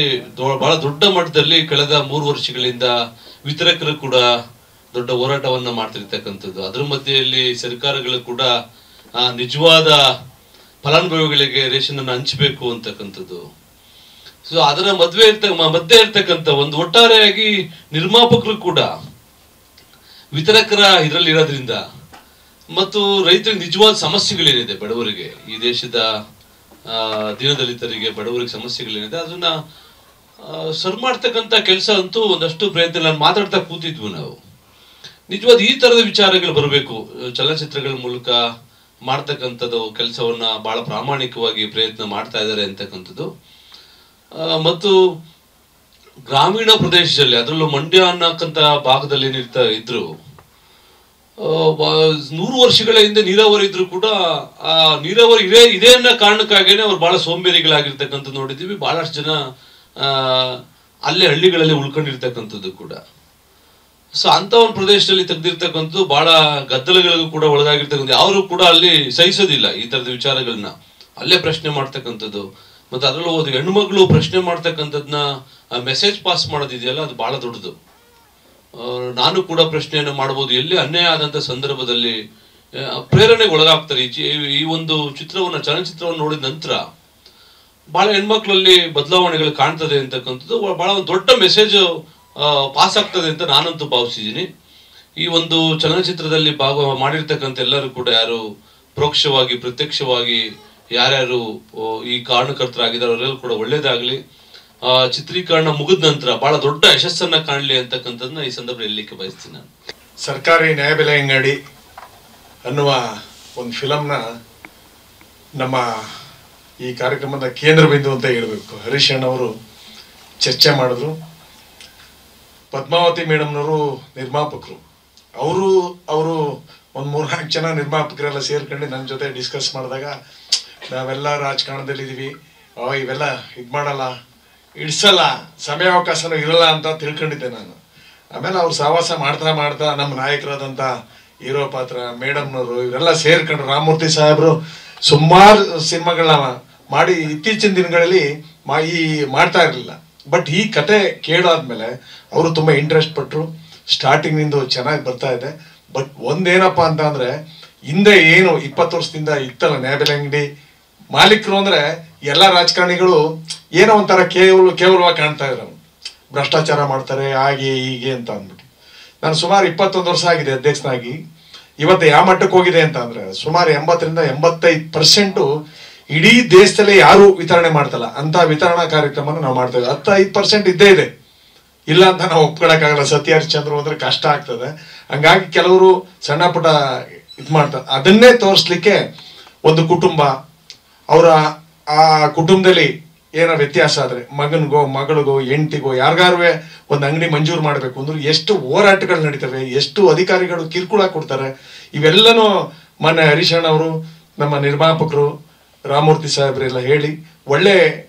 ಬಹಳ ದೊಡ್ಡ ಮಟ್ಟದಲ್ಲಿ ಕಳೆದ 3 ವರ್ಷಗಳಿಂದ ವಿತರಕರು ಕೂಡ ದೊಡ್ಡ ಹೋರಾಟವನ್ನ ಮಾಡ್ತಿರ್ತಕ್ಕಂಥದ್ದು. ಅದರ ಮಧ್ಯೆಯಲ್ಲಿ ಸರ್ಕಾರಗಳು ಕೂಡ ನಿಜವಾದ ಫಲಾನುಭವಿಗಳಿಗೆ ರೇಷನ್ ಅನ್ನು ಹಂಚಬೇಕು ಅಂತಕ್ಕಂಥದ್ದು. ಸೊ ಅದರ ಮಧ್ಯೆ ಇರ್ತಕ್ಕಂಥ ಒಂದು ಒಟ್ಟಾರೆಯಾಗಿ ನಿರ್ಮಾಪಕರು ಕೂಡ ವಿತರಕರ ಇದರಲ್ಲಿ ಇರೋದ್ರಿಂದ ಮತ್ತು ರೈತರಿಗೆ ನಿಜವಾದ ಸಮಸ್ಯೆಗಳೇನಿದೆ, ಬಡವರಿಗೆ, ಈ ದೇಶದ ದೀನದಲಿತರಿಗೆ ಬಡವರಿಗೆ ಸಮಸ್ಯೆಗಳೇನಿದೆ ಅದನ್ನ ಸರ್ ಮಾಡ್ತಕ್ಕಂಥ ಕೆಲಸ ಅಂತೂ ಒಂದಷ್ಟು ಪ್ರಯತ್ನ ನಾನು ಮಾತಾಡ್ತಾ ಕೂತಿದ್ವು ನಾವು. ನಿಜವಾದ ಈ ತರದ ವಿಚಾರಗಳು ಬರಬೇಕು, ಚಲನಚಿತ್ರಗಳ ಮೂಲಕ ಮಾಡ್ತಕ್ಕಂಥದ್ದು ಕೆಲಸವನ್ನ ಬಹಳ ಪ್ರಾಮಾಣಿಕವಾಗಿ ಪ್ರಯತ್ನ ಮಾಡ್ತಾ ಇದ್ದಾರೆ ಅಂತಕ್ಕಂಥದ್ದು. ಮತ್ತು ಗ್ರಾಮೀಣ ಪ್ರದೇಶದಲ್ಲಿ, ಅದರಲ್ಲೂ ಮಂಡ್ಯ ಅನ್ನಕ್ಕಂಥ ಭಾಗದಲ್ಲಿ ಏನಿರ್ತಾ ಇದ್ರು 100 ವರ್ಷಗಳ ಹಿಂದೆ ನೀರಾವರಿ ಇದ್ರು ಕೂಡ ಆ ನೀರಾವರಿ ಇದೆ ಅನ್ನೋ ಕಾರಣಕ್ಕಾಗೇನೆ ಅವ್ರು ಬಹಳ ಸೋಂಬೇರಿಗಳಾಗಿರ್ತಕ್ಕಂಥದ್ದು ನೋಡಿದ್ದೀವಿ. ಬಹಳಷ್ಟು ಜನ ಅಲ್ಲೇ ಹಳ್ಳಿಗಳಲ್ಲಿ ಉಳ್ಕೊಂಡಿರ್ತಕ್ಕಂಥದ್ದು ಕೂಡ. ಸೊ ಅಂತ ಒಂದು ಪ್ರದೇಶದಲ್ಲಿ ತೆಗೆದಿರ್ತಕ್ಕಂಥದ್ದು ಬಹಳ ಗದ್ದಲಗಳಿಗೂ ಕೂಡ ಒಳಗಾಗಿರ್ತಕ್ಕಂಥ, ಯಾರು ಕೂಡ ಅಲ್ಲಿ ಸಹಿಸೋದಿಲ್ಲ ಈ ತರದ ವಿಚಾರಗಳನ್ನ, ಅಲ್ಲೇ ಪ್ರಶ್ನೆ ಮಾಡ್ತಕ್ಕಂಥದ್ದು. ಮತ್ತೆ ಅದರಲ್ಲೂ ಒಂದು ಹೆಣ್ಮಗಳು ಪ್ರಶ್ನೆ ಮಾಡ್ತಕ್ಕಂಥದ್ನ ಮೆಸೇಜ್ ಪಾಸ್ ಮಾಡೋದಿದೆಯಲ್ಲ, ಅದು ಬಹಳ ದೊಡ್ಡದು. ನಾನು ಕೂಡ ಪ್ರಶ್ನೆಯನ್ನು ಮಾಡಬಹುದು, ಎಲ್ಲಿ ಅನ್ಯಾಯ ಆದಂತ ಸಂದರ್ಭದಲ್ಲಿ ಪ್ರೇರಣೆಗೆ ಒಳಗಾಗ್ತಾರೆ. ಈ ಒಂದು ಚಲನಚಿತ್ರವನ್ನು ನೋಡಿದ ನಂತರ ಬಹಳ ಹೆಣ್ಮಕ್ಳಲ್ಲಿ ಬದಲಾವಣೆಗಳು ಕಾಣ್ತದೆ ಅಂತಕ್ಕಂಥದ್ದು, ಬಹಳ ಒಂದು ದೊಡ್ಡ ಮೆಸೇಜ್ ಪಾಸ್ ಆಗ್ತದೆ ಅಂತ ನಾನಂತೂ ಭಾವಿಸಿದ್ದೀನಿ. ಈ ಒಂದು ಚಲನಚಿತ್ರದಲ್ಲಿ ಮಾಡಿರ್ತಕ್ಕಂಥ ಎಲ್ಲರೂ ಕೂಡ ಯಾರು ಪರೋಕ್ಷವಾಗಿ ಪ್ರತ್ಯಕ್ಷವಾಗಿ ಯಾರ್ಯಾರು ಈ ಕಾರಣಕರ್ತರಾಗಿದ್ದಾರೆ ಅವರೆಲ್ಲರೂ ಕೂಡ ಒಳ್ಳೇದಾಗ್ಲಿ. ಚಿತ್ರೀಕರಣ ಮುಗಿದ ನಂತರ ಬಹಳ ದೊಡ್ಡ ಯಶಸ್ಸನ್ನ ಕಾಣಲಿ ಅಂತಕ್ಕಂಥದ್ದನ್ನ ಈ ಸಂದರ್ಭದಲ್ಲಿ ಹೇಳಲಿಕ್ಕೆ ಬಯಸ್ತೀನಿ ನಾನು. ಸರ್ಕಾರಿ ನ್ಯಾಯಬೆಲೆ ಅಂಗಡಿ ಅನ್ನುವ ಒಂದು ಫಿಲಮ್ನ ನಮ್ಮ ಈ ಕಾರ್ಯಕ್ರಮದ ಕೇಂದ್ರ ಬಿಂದು ಅಂತ ಹೇಳಬೇಕು. ಹರೀಶ್ ಅಣ್ಣವರು ಚರ್ಚೆ ಮಾಡಿದ್ರು. ಪದ್ಮಾವತಿ ಮೇಡಮ್ನವರು ನಿರ್ಮಾಪಕರು. ಅವರು ಒಂದು 3-4 ಜನ ನಿರ್ಮಾಪಕರೆಲ್ಲ ಸೇರ್ಕೊಂಡು ನನ್ನ ಜೊತೆ ಡಿಸ್ಕಸ್ ಮಾಡಿದಾಗ, ನಾವೆಲ್ಲ ರಾಜಕಾರಣದಲ್ಲಿದ್ದೀವಿ, ಇವೆಲ್ಲ ಇದು ಮಾಡಲ್ಲ, ಇಡ್ಸಲ್ಲ, ಸಮಯಾವಕಾಶನೂ ಇರಲ್ಲ ಅಂತ ತಿಳ್ಕೊಂಡಿದ್ದೆ ನಾನು. ಆಮೇಲೆ ಅವ್ರು ಸಹವಾಸ ಮಾಡ್ತಾ ನಮ್ಮ ನಾಯಕರಾದಂಥ ಹೀರೋ ಪಾತ್ರ ಮೇಡಮ್ನವರು ಇವರೆಲ್ಲ ಸೇರ್ಕೊಂಡು, ರಾಮಮೂರ್ತಿ ಸಾಹೇಬರು ಸುಮಾರು ಸಿನಿಮಾಗಳನ್ನ ಮಾಡಿ ಇತ್ತೀಚಿನ ದಿನಗಳಲ್ಲಿ ಮಾಡ್ತಾ ಇರಲಿಲ್ಲ. ಬಟ್ ಈ ಕತೆ ಕೇಳಾದ್ಮೇಲೆ ಅವರು ತುಂಬ ಇಂಟ್ರೆಸ್ಟ್ ಪಟ್ಟರು. ಸ್ಟಾರ್ಟಿಂಗ್ನಿಂದ ಚೆನ್ನಾಗಿ ಬರ್ತಾ ಇದೆ. ಬಟ್ ಒಂದೇನಪ್ಪ ಅಂತ ಅಂದರೆ, ಹಿಂದೆ ಏನು 20 ವರ್ಷದಿಂದ ಇತ್ತಲ್ಲ ನ್ಯಾಯಬೆಲೆ ಅಂಗಡಿ ಮಾಲೀಕರು ಅಂದರೆ ಎಲ್ಲ ರಾಜಕಾರಣಿಗಳು ಏನೋ ಒಂಥರ ಕೇವಲವಾಗಿ ಕಾಣ್ತಾ ಇದ್ರು. ಭ್ರಷ್ಟಾಚಾರ ಮಾಡ್ತಾರೆ ಹಾಗೆ ಹೀಗೆ ಅಂತ ಅಂದ್ಬಿಟ್ಟು. ನಾನು ಸುಮಾರು 21 ವರ್ಷ ಆಗಿದೆ ಅಧ್ಯಕ್ಷನಾಗಿ. ಇವತ್ತು ಯಾವ ಮಟ್ಟಕ್ಕೆ ಹೋಗಿದೆ ಅಂತ ಅಂದ್ರೆ ಸುಮಾರು 80ರಿಂದ 85% ಇಡೀ ದೇಶದಲ್ಲೇ ಯಾರು ವಿತರಣೆ ಮಾಡ್ತಲ್ಲ ಅಂತ ವಿತರಣಾ ಕಾರ್ಯಕ್ರಮನ ನಾವು ಮಾಡ್ತೇವೆ. 10-5% ಇದ್ದೇ ಇದೆ, ಇಲ್ಲ ಅಂತ ನಾವು ಒಪ್ಕೊಳಕ್ಕಾಗಲ್ಲ. ಸತ್ಯ ಹರಿಶ್ಚಂದ್ರ ಹೋದ್ರೆ ಕಷ್ಟ ಆಗ್ತದೆ. ಹಂಗಾಗಿ ಕೆಲವರು ಸಣ್ಣ ಪುಟ್ಟ ಇದು ಮಾಡ್ತಾರೆ. ಅದನ್ನೇ ತೋರಿಸ್ಲಿಕ್ಕೆ ಒಂದು ಕುಟುಂಬ, ಅವರ ಆ ಕುಟುಂಬದಲ್ಲಿ ಏನೋ ವ್ಯತ್ಯಾಸ ಆದ್ರೆ ಮಗನಿಗೋ ಮಗಳಿಗೋ ಹೆಂಡತಿಗೋ ಯಾರಿಗಾರುವೆ ಒಂದು ಅಂಗಡಿ ಮಂಜೂರು ಮಾಡಬೇಕು ಅಂದ್ರೆ ಎಷ್ಟು ಹೋರಾಟಗಳು ನಡೀತವೆ, ಎಷ್ಟು ಅಧಿಕಾರಿಗಳು ಕಿರುಕುಳ ಕೊಡ್ತಾರೆ. ಇವೆಲ್ಲನೂ ಮೊನ್ನೆ ಹರೀಶಣ್ಣ ಅವರು, ನಮ್ಮ ನಿರ್ಮಾಪಕರು ರಾಮಮೂರ್ತಿ ಸಾಹೇಬ್ರೆಲ್ಲ ಹೇಳಿ ಒಳ್ಳೆ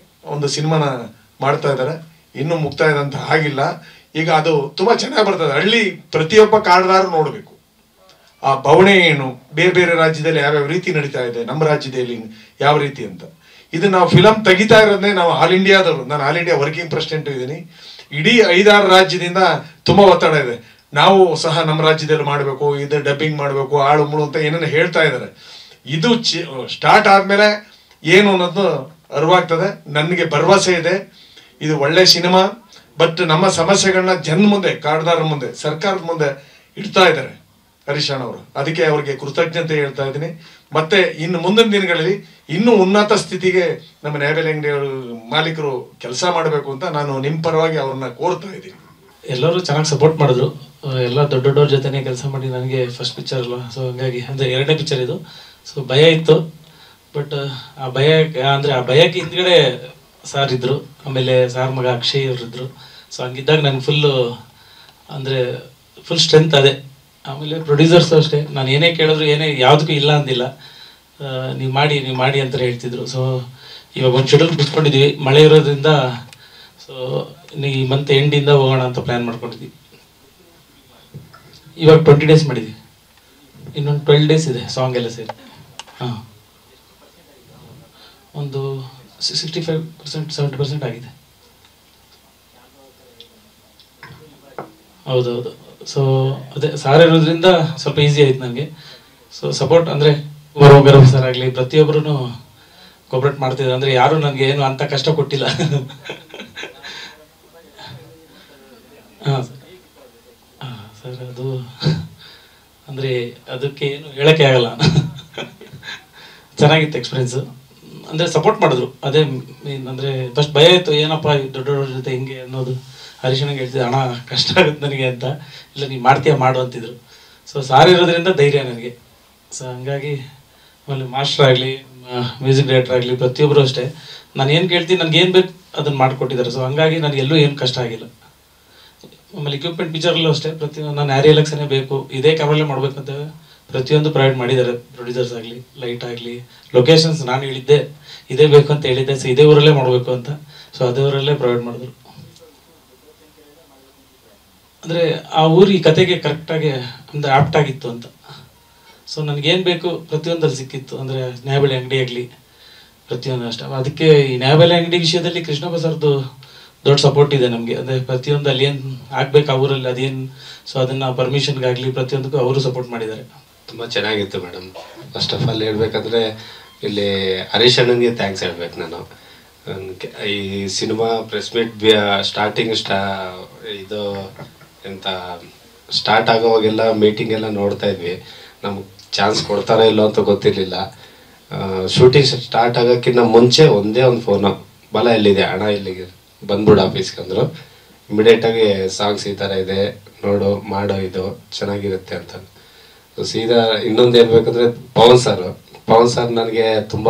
ಒಂದು ಸಿನಿಮಾನ ಮಾಡ್ತಾ ಇದ್ದಾರೆ. ಇನ್ನೂ ಮುಕ್ತಾಯದಂತ ಆಗಿಲ್ಲ. ಈಗ ಅದು ತುಂಬಾ ಚೆನ್ನಾಗಿ ಬರ್ತದೆ. ಹಳ್ಳಿ ಪ್ರತಿಯೊಬ್ಬ ಕಾಡ್ದಾರು ನೋಡ್ಬೇಕು ಆ ಬವಣೆ ಏನು, ಬೇರೆ ಬೇರೆ ರಾಜ್ಯದಲ್ಲಿ ಯಾವ್ಯಾವ ರೀತಿ ನಡೀತಾ ಇದೆ, ನಮ್ಮ ರಾಜ್ಯದಲ್ಲಿ ಯಾವ ರೀತಿ ಅಂತ. ಇದು ನಾವು ಫಿಲಮ್ ತೆಗಿತಾ ಇರೋದೇ ನಾವು ಆಲ್ ಇಂಡಿಯಾದವರು. ನಾನು ಆಲ್ ಇಂಡಿಯಾ ವರ್ಕಿಂಗ್ ಪ್ರೆಸಿಡೆಂಟ್ ಇದ್ದೀನಿ. ಇಡೀ 5-6 ರಾಜ್ಯದಿಂದ ತುಂಬಾ ಒತ್ತಡ ಇದೆ. ನಾವು ಸಹ ನಮ್ಮ ರಾಜ್ಯದಲ್ಲಿ ಮಾಡಬೇಕು, ಇದು ಡಬ್ಬಿಂಗ್ ಮಾಡಬೇಕು, ಆಳು ಮುಳು ಅಂತ ಏನೇನು ಹೇಳ್ತಾ ಇದ್ದಾರೆ. ಇದು ಸ್ಟಾರ್ಟ್ ಆದ್ಮೇಲೆ ಏನು ಅನ್ನೋದು ಅರಿವಾಗ್ತದೆ. ನನಗೆ ಭರವಸೆ ಇದೆ ಇದು ಒಳ್ಳೆ ಸಿನಿಮಾ. ಬಟ್ ನಮ್ಮ ಸಮಸ್ಯೆಗಳನ್ನ ಜನ ಮುಂದೆ, ಕಾಡ್ದಾರ ಮುಂದೆ, ಸರ್ಕಾರದ ಮುಂದೆ ಇಡ್ತಾ ಇದ್ದಾರೆ ಹರೀಶಣ್ಣ ಅವರು. ಅದಕ್ಕೆ ಅವ್ರಿಗೆ ಕೃತಜ್ಞತೆ ಹೇಳ್ತಾ ಇದ್ದೀನಿ. ಮತ್ತೆ ಇನ್ನು ಮುಂದಿನ ದಿನಗಳಲ್ಲಿ ಇನ್ನೂ ಉನ್ನತ ಸ್ಥಿತಿಗೆ ನಮ್ಮ ನ್ಯಾಯಬೆಲೆ ಅಂಗಡಿ ಮಾಲೀಕರು ಕೆಲಸ ಮಾಡಬೇಕು ಅಂತ ನಾನು ನಿಮ್ಮ ಪರವಾಗಿ ಅವ್ರನ್ನ ಕೋರ್ತಾ ಇದ್ದೀನಿ. ಎಲ್ಲರೂ ಚೆನ್ನಾಗಿ ಸಪೋರ್ಟ್ ಮಾಡಿದ್ರು. ಎಲ್ಲ ದೊಡ್ಡವ್ರ ಜೊತೆನೆ ಕೆಲಸ ಮಾಡಿ ನನಗೆ ಫಸ್ಟ್ ಪಿಕ್ಚರ್ ಅಲ್ವಾ, ಸೊ ಹಂಗಾಗಿ ಅಂದರೆ 2ನೇ ಪಿಕ್ಚರ್ ಇದು. ಸೊ ಭಯ ಇತ್ತು, ಬಟ್ ಆ ಭಯಕ್ಕೆ ಹಿಂದ್ಗಡೆ ಸಾರ್ ಇದ್ರು, ಆಮೇಲೆ ಸಾರ್ ಮಗ ಅಕ್ಷಯ್ ಅವರಿದ್ರು. ಸೊ ಹಂಗಿದ್ದಾಗ ನನಗೆ ಫುಲ್ ಸ್ಟ್ರೆಂತ್ ಅದೇ. ಆಮೇಲೆ ಪ್ರೊಡ್ಯೂಸರ್ಸು ಅಷ್ಟೇ, ನಾನು ಏನೇ ಕೇಳಿದ್ರು ಯಾವುದಕ್ಕೂ ಇಲ್ಲ ಅಂದಿಲ್ಲ. ನೀವು ಮಾಡಿ ಅಂತ ಹೇಳ್ತಿದ್ರು. ಸೊ ಇವಾಗ ಒಂದು ಶೆಡ್ಯೂಲ್ ಬಿಟ್ಕೊಂಡಿದ್ವಿ, ಮಳೆ ಇರೋದ್ರಿಂದ. ಸೊ ಈ ಮಂತ್ ಎಂಡಿಂದ ಹೋಗೋಣ ಅಂತ ಪ್ಲ್ಯಾನ್ ಮಾಡ್ಕೊಂಡಿದ್ವಿ. ಇವಾಗ 20 days ಮಾಡಿದ್ವಿ, ಇನ್ನೊಂದು 12 days ಇದೆ ಸಾಂಗ್ ಎಲ್ಲ ಸೇರಿ. ಹಾಂ, ಒಂದು 65% 70% ಆಗಿದೆ. ಹೌದೌದು. ಸೊ ಅದೇ ಸಾರ್ ಇರೋದ್ರಿಂದ ಸ್ವಲ್ಪ ಈಸಿ ಆಯ್ತು ನನಗೆ. ಸೊ ಸಪೋರ್ಟ್ ಅಂದರೆ ಗೌರವ್ ಸರ್ ಆಗಲಿ ಪ್ರತಿಯೊಬ್ಬರೂ ಕೋಪರೇಟ್ ಮಾಡ್ತಿದ್ರು. ಅಂದರೆ ಯಾರು ನನಗೆ ಏನು ಅಂತ ಕಷ್ಟ ಕೊಟ್ಟಿಲ್ಲ. ಹಾಂ ಸರ್, ಅದು ಅಂದರೆ ಅದಕ್ಕೆ ಏನು ಹೇಳೋಕ್ಕೆ ಆಗಲ್ಲ. ಚೆನ್ನಾಗಿತ್ತು ಎಕ್ಸ್ಪೀರಿಯನ್ಸು. ಅಂದರೆ ಸಪೋರ್ಟ್ ಮಾಡಿದ್ರು, ಅದೇ ಮೇನ್. ಅಂದರೆ ಫಸ್ಟ್ ಭಯ ಇತ್ತು, ಏನಪ್ಪ ದೊಡ್ಡವ್ರ ಜೊತೆ ಹಿಂಗೆ ಅನ್ನೋದು. ಹರೀಶನಿಗೆ ಹೇಳ್ತಿದ್ದೆ, ಅಣ್ಣ ಕಷ್ಟ ಆಗುತ್ತೆ ನನಗೆ ಅಂತ. ಇಲ್ಲ, ನೀವು ಮಾಡ್ತೀಯ ಮಾಡು ಅಂತಿದ್ರು. ಸೊ ಸಾರ್ ಇರೋದ್ರಿಂದ ಧೈರ್ಯ ನನಗೆ. ಸೊ ಹಂಗಾಗಿ ಆಮೇಲೆ ಮಾಸ್ಟರ್ ಆಗಲಿ, ಮ್ಯೂಸಿಕ್ ಡೈರೆಕ್ಟರ್ ಆಗಲಿ, ಪ್ರತಿಯೊಬ್ಬರು ಅಷ್ಟೇ ನಾನು ಏನು ಕೇಳ್ತೀನಿ, ನನಗೆ ಏನು ಬೇಕು ಅದನ್ನು ಮಾಡಿಕೊಟ್ಟಿದ್ದಾರೆ. ಸೊ ಹಂಗಾಗಿ ನನಗೆಲ್ಲೂ ಏನು ಕಷ್ಟ ಆಗಿಲ್ಲ. ಆಮೇಲೆ ಇಕ್ವಿಪ್ಮೆಂಟ್ ಪಿಕ್ಚರಲ್ಲೂ ಅಷ್ಟೇ ಪ್ರತಿಯೊಂದು ನಾನು ಆ್ಯರಿ ಎಲೆಕ್ಷನೇ ಬೇಕು, ಇದೇ ಕ್ಯಾಮ್ರಲ್ಲೇ ಮಾಡಬೇಕಂತ ಪ್ರತಿಯೊಂದು ಪ್ರೊವೈಡ್ ಮಾಡಿದ್ದಾರೆ. ಪ್ರೊಡ್ಯೂಸರ್ಸ್ ಆಗಲಿ, ಲೈಟ್ ಆಗಲಿ, ಲೊಕೇಶನ್ಸ್ ನಾನು ಹೇಳಿದ್ದೆ ಇದೇ ಬೇಕು ಅಂತ ಹೇಳಿದ್ದೆ. ಸೊ ಇದೇ ಊರಲ್ಲೇ ಮಾಡಬೇಕು ಅಂತ. ಸೊ ಅದೇ ಊರಲ್ಲೇ ಪ್ರೊವೈಡ್ ಮಾಡಿದ್ರು. ಅಂದರೆ ಆ ಊರು ಈ ಕತೆಗೆ ಕರೆಕ್ಟಾಗಿ ಅಂದರೆ ಆಪ್ಟ್ ಆಗಿತ್ತು ಅಂತ. ಸೊ ನನಗೇನು ಬೇಕು ಪ್ರತಿಯೊಂದಲ್ಲಿ ಸಿಕ್ಕಿತ್ತು. ಅಂದರೆ ನ್ಯಾಯಬೆಲೆ ಅಂಗಡಿ ಆಗಲಿ ಪ್ರತಿಯೊಂದು ಅಷ್ಟೇ. ಅದಕ್ಕೆ ಈ ನ್ಯಾಯಬೆಲೆ ಅಂಗಡಿ ವಿಷಯದಲ್ಲಿ ಕೃಷ್ಣಪ್ಪ ಸರ್ದು ದೊಡ್ಡ ಸಪೋರ್ಟ್ ಇದೆ ನಮಗೆ. ಅಂದರೆ ಪ್ರತಿಯೊಂದು ಅಲ್ಲಿ ಏನು ಆಗಬೇಕು ಆ ಊರಲ್ಲಿ ಅದೇನು, ಸೊ ಅದನ್ನು ಪರ್ಮಿಷನ್ಗಾಗಲಿ ಪ್ರತಿಯೊಂದಕ್ಕೂ ಅವರು ಸಪೋರ್ಟ್ ಮಾಡಿದ್ದಾರೆ. ತುಂಬ ಚೆನ್ನಾಗಿತ್ತು ಮೇಡಮ್. ಫಸ್ಟ್ ಆಫ್ ಆಲ್ ಹೇಳ್ಬೇಕಂದ್ರೆ ಇಲ್ಲಿ ಹರೀಶ್ ಅಣ್ಣನಿಗೆ ಥ್ಯಾಂಕ್ಸ್ ಹೇಳ್ಬೇಕು ನಾನು. ಈ ಸಿನಿಮಾ ಪ್ರೆಸ್ ಮೀಟ್ ಸ್ಟಾರ್ಟಿಂಗ್ ಇದು ಎಂತ ಸ್ಟಾರ್ಟ್ ಆಗೋವಾಗೆಲ್ಲ ಮೀಟಿಂಗ್ ಎಲ್ಲ ನೋಡ್ತಾ ಇದ್ವಿ. ನಮ್ಗೆ ಚಾನ್ಸ್ ಕೊಡ್ತಾರೋ ಇಲ್ಲೋ ಅಂತ ಗೊತ್ತಿರಲಿಲ್ಲ. ಶೂಟಿಂಗ್ ಸ್ಟಾರ್ಟ್ ಆಗೋಕ್ಕಿಂತ ಮುಂಚೆ ಒಂದೇ ಒಂದು ಫೋನು, ಬಲ ಎಲ್ಲಿದೆ ಅಣ್ಣ, ಇಲ್ಲಿಗೆ ಬಂದ್ಬಿಡು ಆಫೀಸ್ಗೆ ಅಂದರು. ಇಮಿಡಿಯೇಟಾಗಿ ಸಾಂಗ್ಸ್ ಈ ಥರ ಇದೆ ನೋಡು ಮಾಡೋ, ಇದು ಚೆನ್ನಾಗಿರುತ್ತೆ ಅಂತ. ಸೀದಾ ಇನ್ನೊಂದು ಹೇಳ್ಬೇಕಂದ್ರೆ ಪವನ್ ಸರ್ ನನಗೆ ತುಂಬ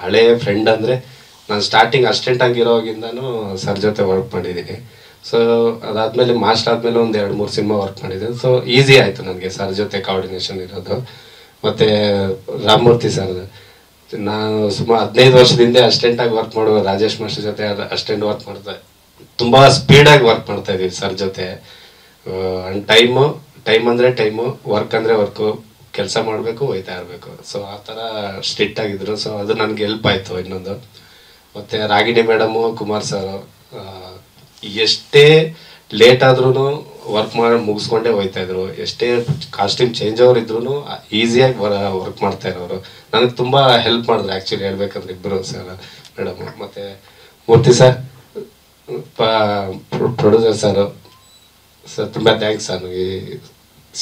ಹಳೆಯ ಫ್ರೆಂಡ್. ಅಂದರೆ ನಾನು ಸ್ಟಾರ್ಟಿಂಗ್ ಅಸಿಸ್ಟೆಂಟ್ ಆಗಿರೋವಾಗಿಂದನೂ ಸರ್ ಜೊತೆ ವರ್ಕ್ ಮಾಡಿದ್ದೀನಿ. ಸೊ ಅದಾದಮೇಲೆ ಮಾಸ್ಟರ್ ಆದಮೇಲೆ ಒಂದು 2-3 ಸಿನಿಮಾ ವರ್ಕ್ ಮಾಡಿದ್ದೀನಿ. ಸೊ ಈಸಿ ಆಯಿತು ನನಗೆ ಸರ್ ಜೊತೆ ಕೋಆರ್ಡಿನೇಷನ್ ಇರೋದು. ಮತ್ತು ರಾಮಮೂರ್ತಿ ಸರ್, ನಾನು ಸುಮಾರು 15 ವರ್ಷದಿಂದ ಅಸಿಸ್ಟೆಂಟಾಗಿ ವರ್ಕ್ ಮಾಡುವ ರಾಜೇಶ್ ಮಾಸ್ಟರ್ ಜೊತೆ ಅಸಿಸ್ಟೆಂಟ್ ವರ್ಕ್ ಮಾಡ್ತಾ ತುಂಬ ಸ್ಪೀಡಾಗಿ ವರ್ಕ್ ಮಾಡ್ತಾ ಇದ್ದೀವಿ ಸರ್ ಜೊತೆ. ಆ್ಯಂಡ್ ಟೈಮ್ ಅಂದರೆ ಟೈಮು, ವರ್ಕ್ ಅಂದರೆ ವರ್ಕು, ಕೆಲಸ ಮಾಡಬೇಕು, ಹೋಯ್ತಾ ಇರಬೇಕು. ಸೊ ಆ ಥರ ಸ್ಟ್ರಿಕ್ಟ್ ಆಗಿದ್ರು. ಸೊ ಅದು ನನಗೆ ಹೆಲ್ಪ್ ಆಯಿತು. ಇನ್ನೊಂದು ಮತ್ತು ರಾಗಿಣಿ ಮೇಡಮು, ಕುಮಾರ್ ಸರ್ ಎಷ್ಟೇ ಲೇಟ್ ಆದ್ರೂ ವರ್ಕ್ ಮಾಡಿ ಮುಗಿಸ್ಕೊಂಡೇ ಹೋಯ್ತಾಯಿದ್ರು. ಎಷ್ಟೇ ಕಾಸ್ಟ್ಯೂಮ್ ಚೇಂಜ್ ಅವ್ರು ಇದ್ರೂ ಈಸಿಯಾಗಿ ವರ್ಕ್ ಮಾಡ್ತಾ ಇರೋರು. ನನಗೆ ತುಂಬ ಹೆಲ್ಪ್ ಮಾಡಿದ್ರು ಆ್ಯಕ್ಚುಲಿ ಹೇಳ್ಬೇಕಂದ್ರೆ ಇಬ್ಬರು ಸರ್ ಮೇಡಮು. ಮತ್ತು ಮೂರ್ತಿ ಸರ್ ಪ್ರೊಡ್ಯೂಸರ್ ಸರ್ ತುಂಬ ಥ್ಯಾಂಕ್ಸ್ ಸರ್ ನನಗೆ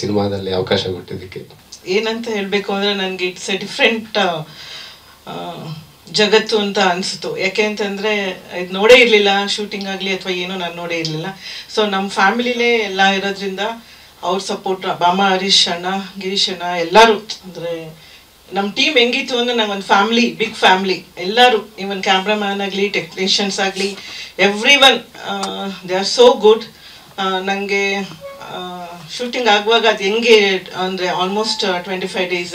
ಸಿನಿಮಾದಲ್ಲಿ ಅವಕಾಶ ಕೊಟ್ಟಿದ್ದಕ್ಕೆ. ಏನಂತ ಹೇಳಬೇಕು ಅಂದರೆ ನನಗೆ ಇಟ್ಸ್ ಎ ಡಿಫ್ರೆಂಟ್ ಜಗತ್ತು ಅಂತ ಅನಿಸ್ತು. ಯಾಕೆ ಅಂತಂದರೆ ಇದು ನೋಡೇ ಇರಲಿಲ್ಲ, ಶೂಟಿಂಗ್ ಆಗಲಿ ಅಥವಾ ಏನೋ ನಾನು ನೋಡೇ ಇರಲಿಲ್ಲ. ಸೊ ನಮ್ಮ ಫ್ಯಾಮಿಲಿಲೇ ಎಲ್ಲ ಇರೋದ್ರಿಂದ ಅವ್ರ ಸಪೋರ್ಟ್, ಬಾಮ, ಹರೀಶ್ ಅಣ್ಣ, ಗಿರೀಶ್ ಅಣ್ಣ ಎಲ್ಲರೂ, ಅಂದರೆ ನಮ್ಮ ಟೀಮ್ ಹೆಂಗಿತ್ತು ಅಂದರೆ ನಾವೊಂದು ಫ್ಯಾಮ್ಲಿ, ಬಿಗ್ ಫ್ಯಾಮ್ಲಿ. ಎಲ್ಲರೂ, ಈವನ್ ಕ್ಯಾಮ್ರಾಮ್ಯಾನ್ ಆಗಲಿ, ಟೆಕ್ನಿಷಿಯನ್ಸ್ ಆಗಲಿ, every one they are so good. ನನಗೆ ಶೂಟಿಂಗ್ ಆಗುವಾಗ ಅದು ಹೆಂಗೆ ಅಂದರೆ ಆಲ್ಮೋಸ್ಟ್ 25 days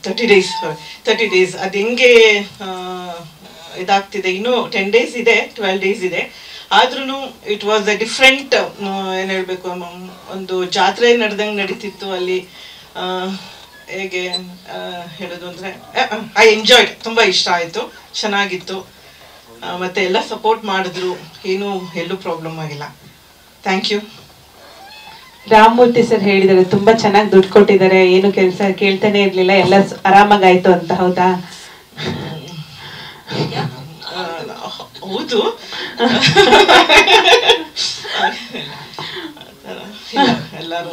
30 days ಅದು ಹೆಂಗೆ ಇದಾಗ್ತಿದೆ. ಇನ್ನೂ 10 days ಇದೆ, 12 days ಇದೆ. ಆದ್ರೂ ಇಟ್ ವಾಸ್ ಎ ಡಿಫ್ರೆಂಟ್, ಏನು ಹೇಳಬೇಕು, ಒಂದು ಜಾತ್ರೆ ನಡೆದಂಗೆ ನಡೀತಿತ್ತು ಅಲ್ಲಿ. ಹೇಗೆ ಹೇಳೋದು ಅಂದರೆ ಐ ಎಂಜಾಯ್ಡ್, ತುಂಬ ಇಷ್ಟ ಆಯಿತು, ಚೆನ್ನಾಗಿತ್ತು. ಮತ್ತು ಎಲ್ಲ ಸಪೋರ್ಟ್ ಮಾಡಿದ್ರು, ಏನೂ ಎಲ್ಲೂ ಪ್ರಾಬ್ಲಮ್ ಆಗಿಲ್ಲ. Thank you. ರಾಮಮೂರ್ತಿ ಸರ್ ಹೇಳಿದ್ದಾರೆ ತುಂಬಾ ಚೆನ್ನಾಗಿ ದುಡ್ಡು ಕೊಟ್ಟಿದ್ದಾರೆ, ಏನು ಕೆಲಸ ಕೇಳ್ತಾನೆ ಇರ್ಲಿಲ್ಲ, ಎಲ್ಲ ಆರಾಮಾಗಾಯ್ತು ಅಂತ. ಹೌದಾ? ಹೌದು. ಎಲ್ಲರೂ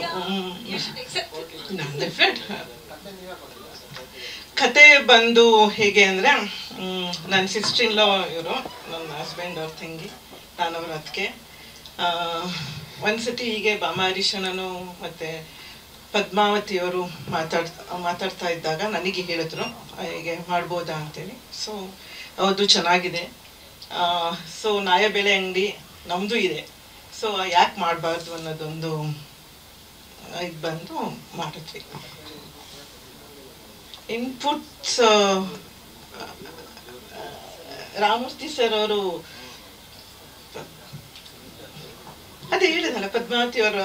ಕತೆ ಬಂದು ಹೇಗೆ ಅಂದರೆ, ನನ್ನ ಸಿಸ್ಟರ್-ಇನ್-ಲಾ ಇವರು, ನನ್ನ ಹಸ್ಬೆಂಡ್ ಅವ್ರ ತಂಗಿ, ನಾನು ಅವ್ರ ಅದಕ್ಕೆ ಒಂದ್ಸತಿ ಹೀಗೆ ಬಾಮ ಹರೀಶಣ್ಣನು ಮತ್ತು ಪದ್ಮಾವತಿಯವರು ಮಾತಾಡ್ತಾ ಇದ್ದಾಗ ನನಗೆ ಹೇಳಿದ್ರು ಹೀಗೆ ಮಾಡ್ಬೋದಾ ಅಂತೇಳಿ. ಸೊ ಅದು ಚೆನ್ನಾಗಿದೆ. ಸೊ ನ್ಯಾಯಬೆಲೆ ಅಂಗಡಿ ನಮ್ಮದು ಇದೆ. ಸೊ ಯಾಕೆ ಮಾಡಬಾರ್ದು ಅನ್ನೋದೊಂದು ಇದು ಬಂದು ಮಾಡಿದ್ವಿ. ಇನ್ಪುಟ್ಸ್ ರಾಮಮೂರ್ತಿ ಸರ್ ಅವರು ಅದೇ ಹೇಳಿದಲ್ಲ, ಪದ್ಮಾವತಿ ಅವರ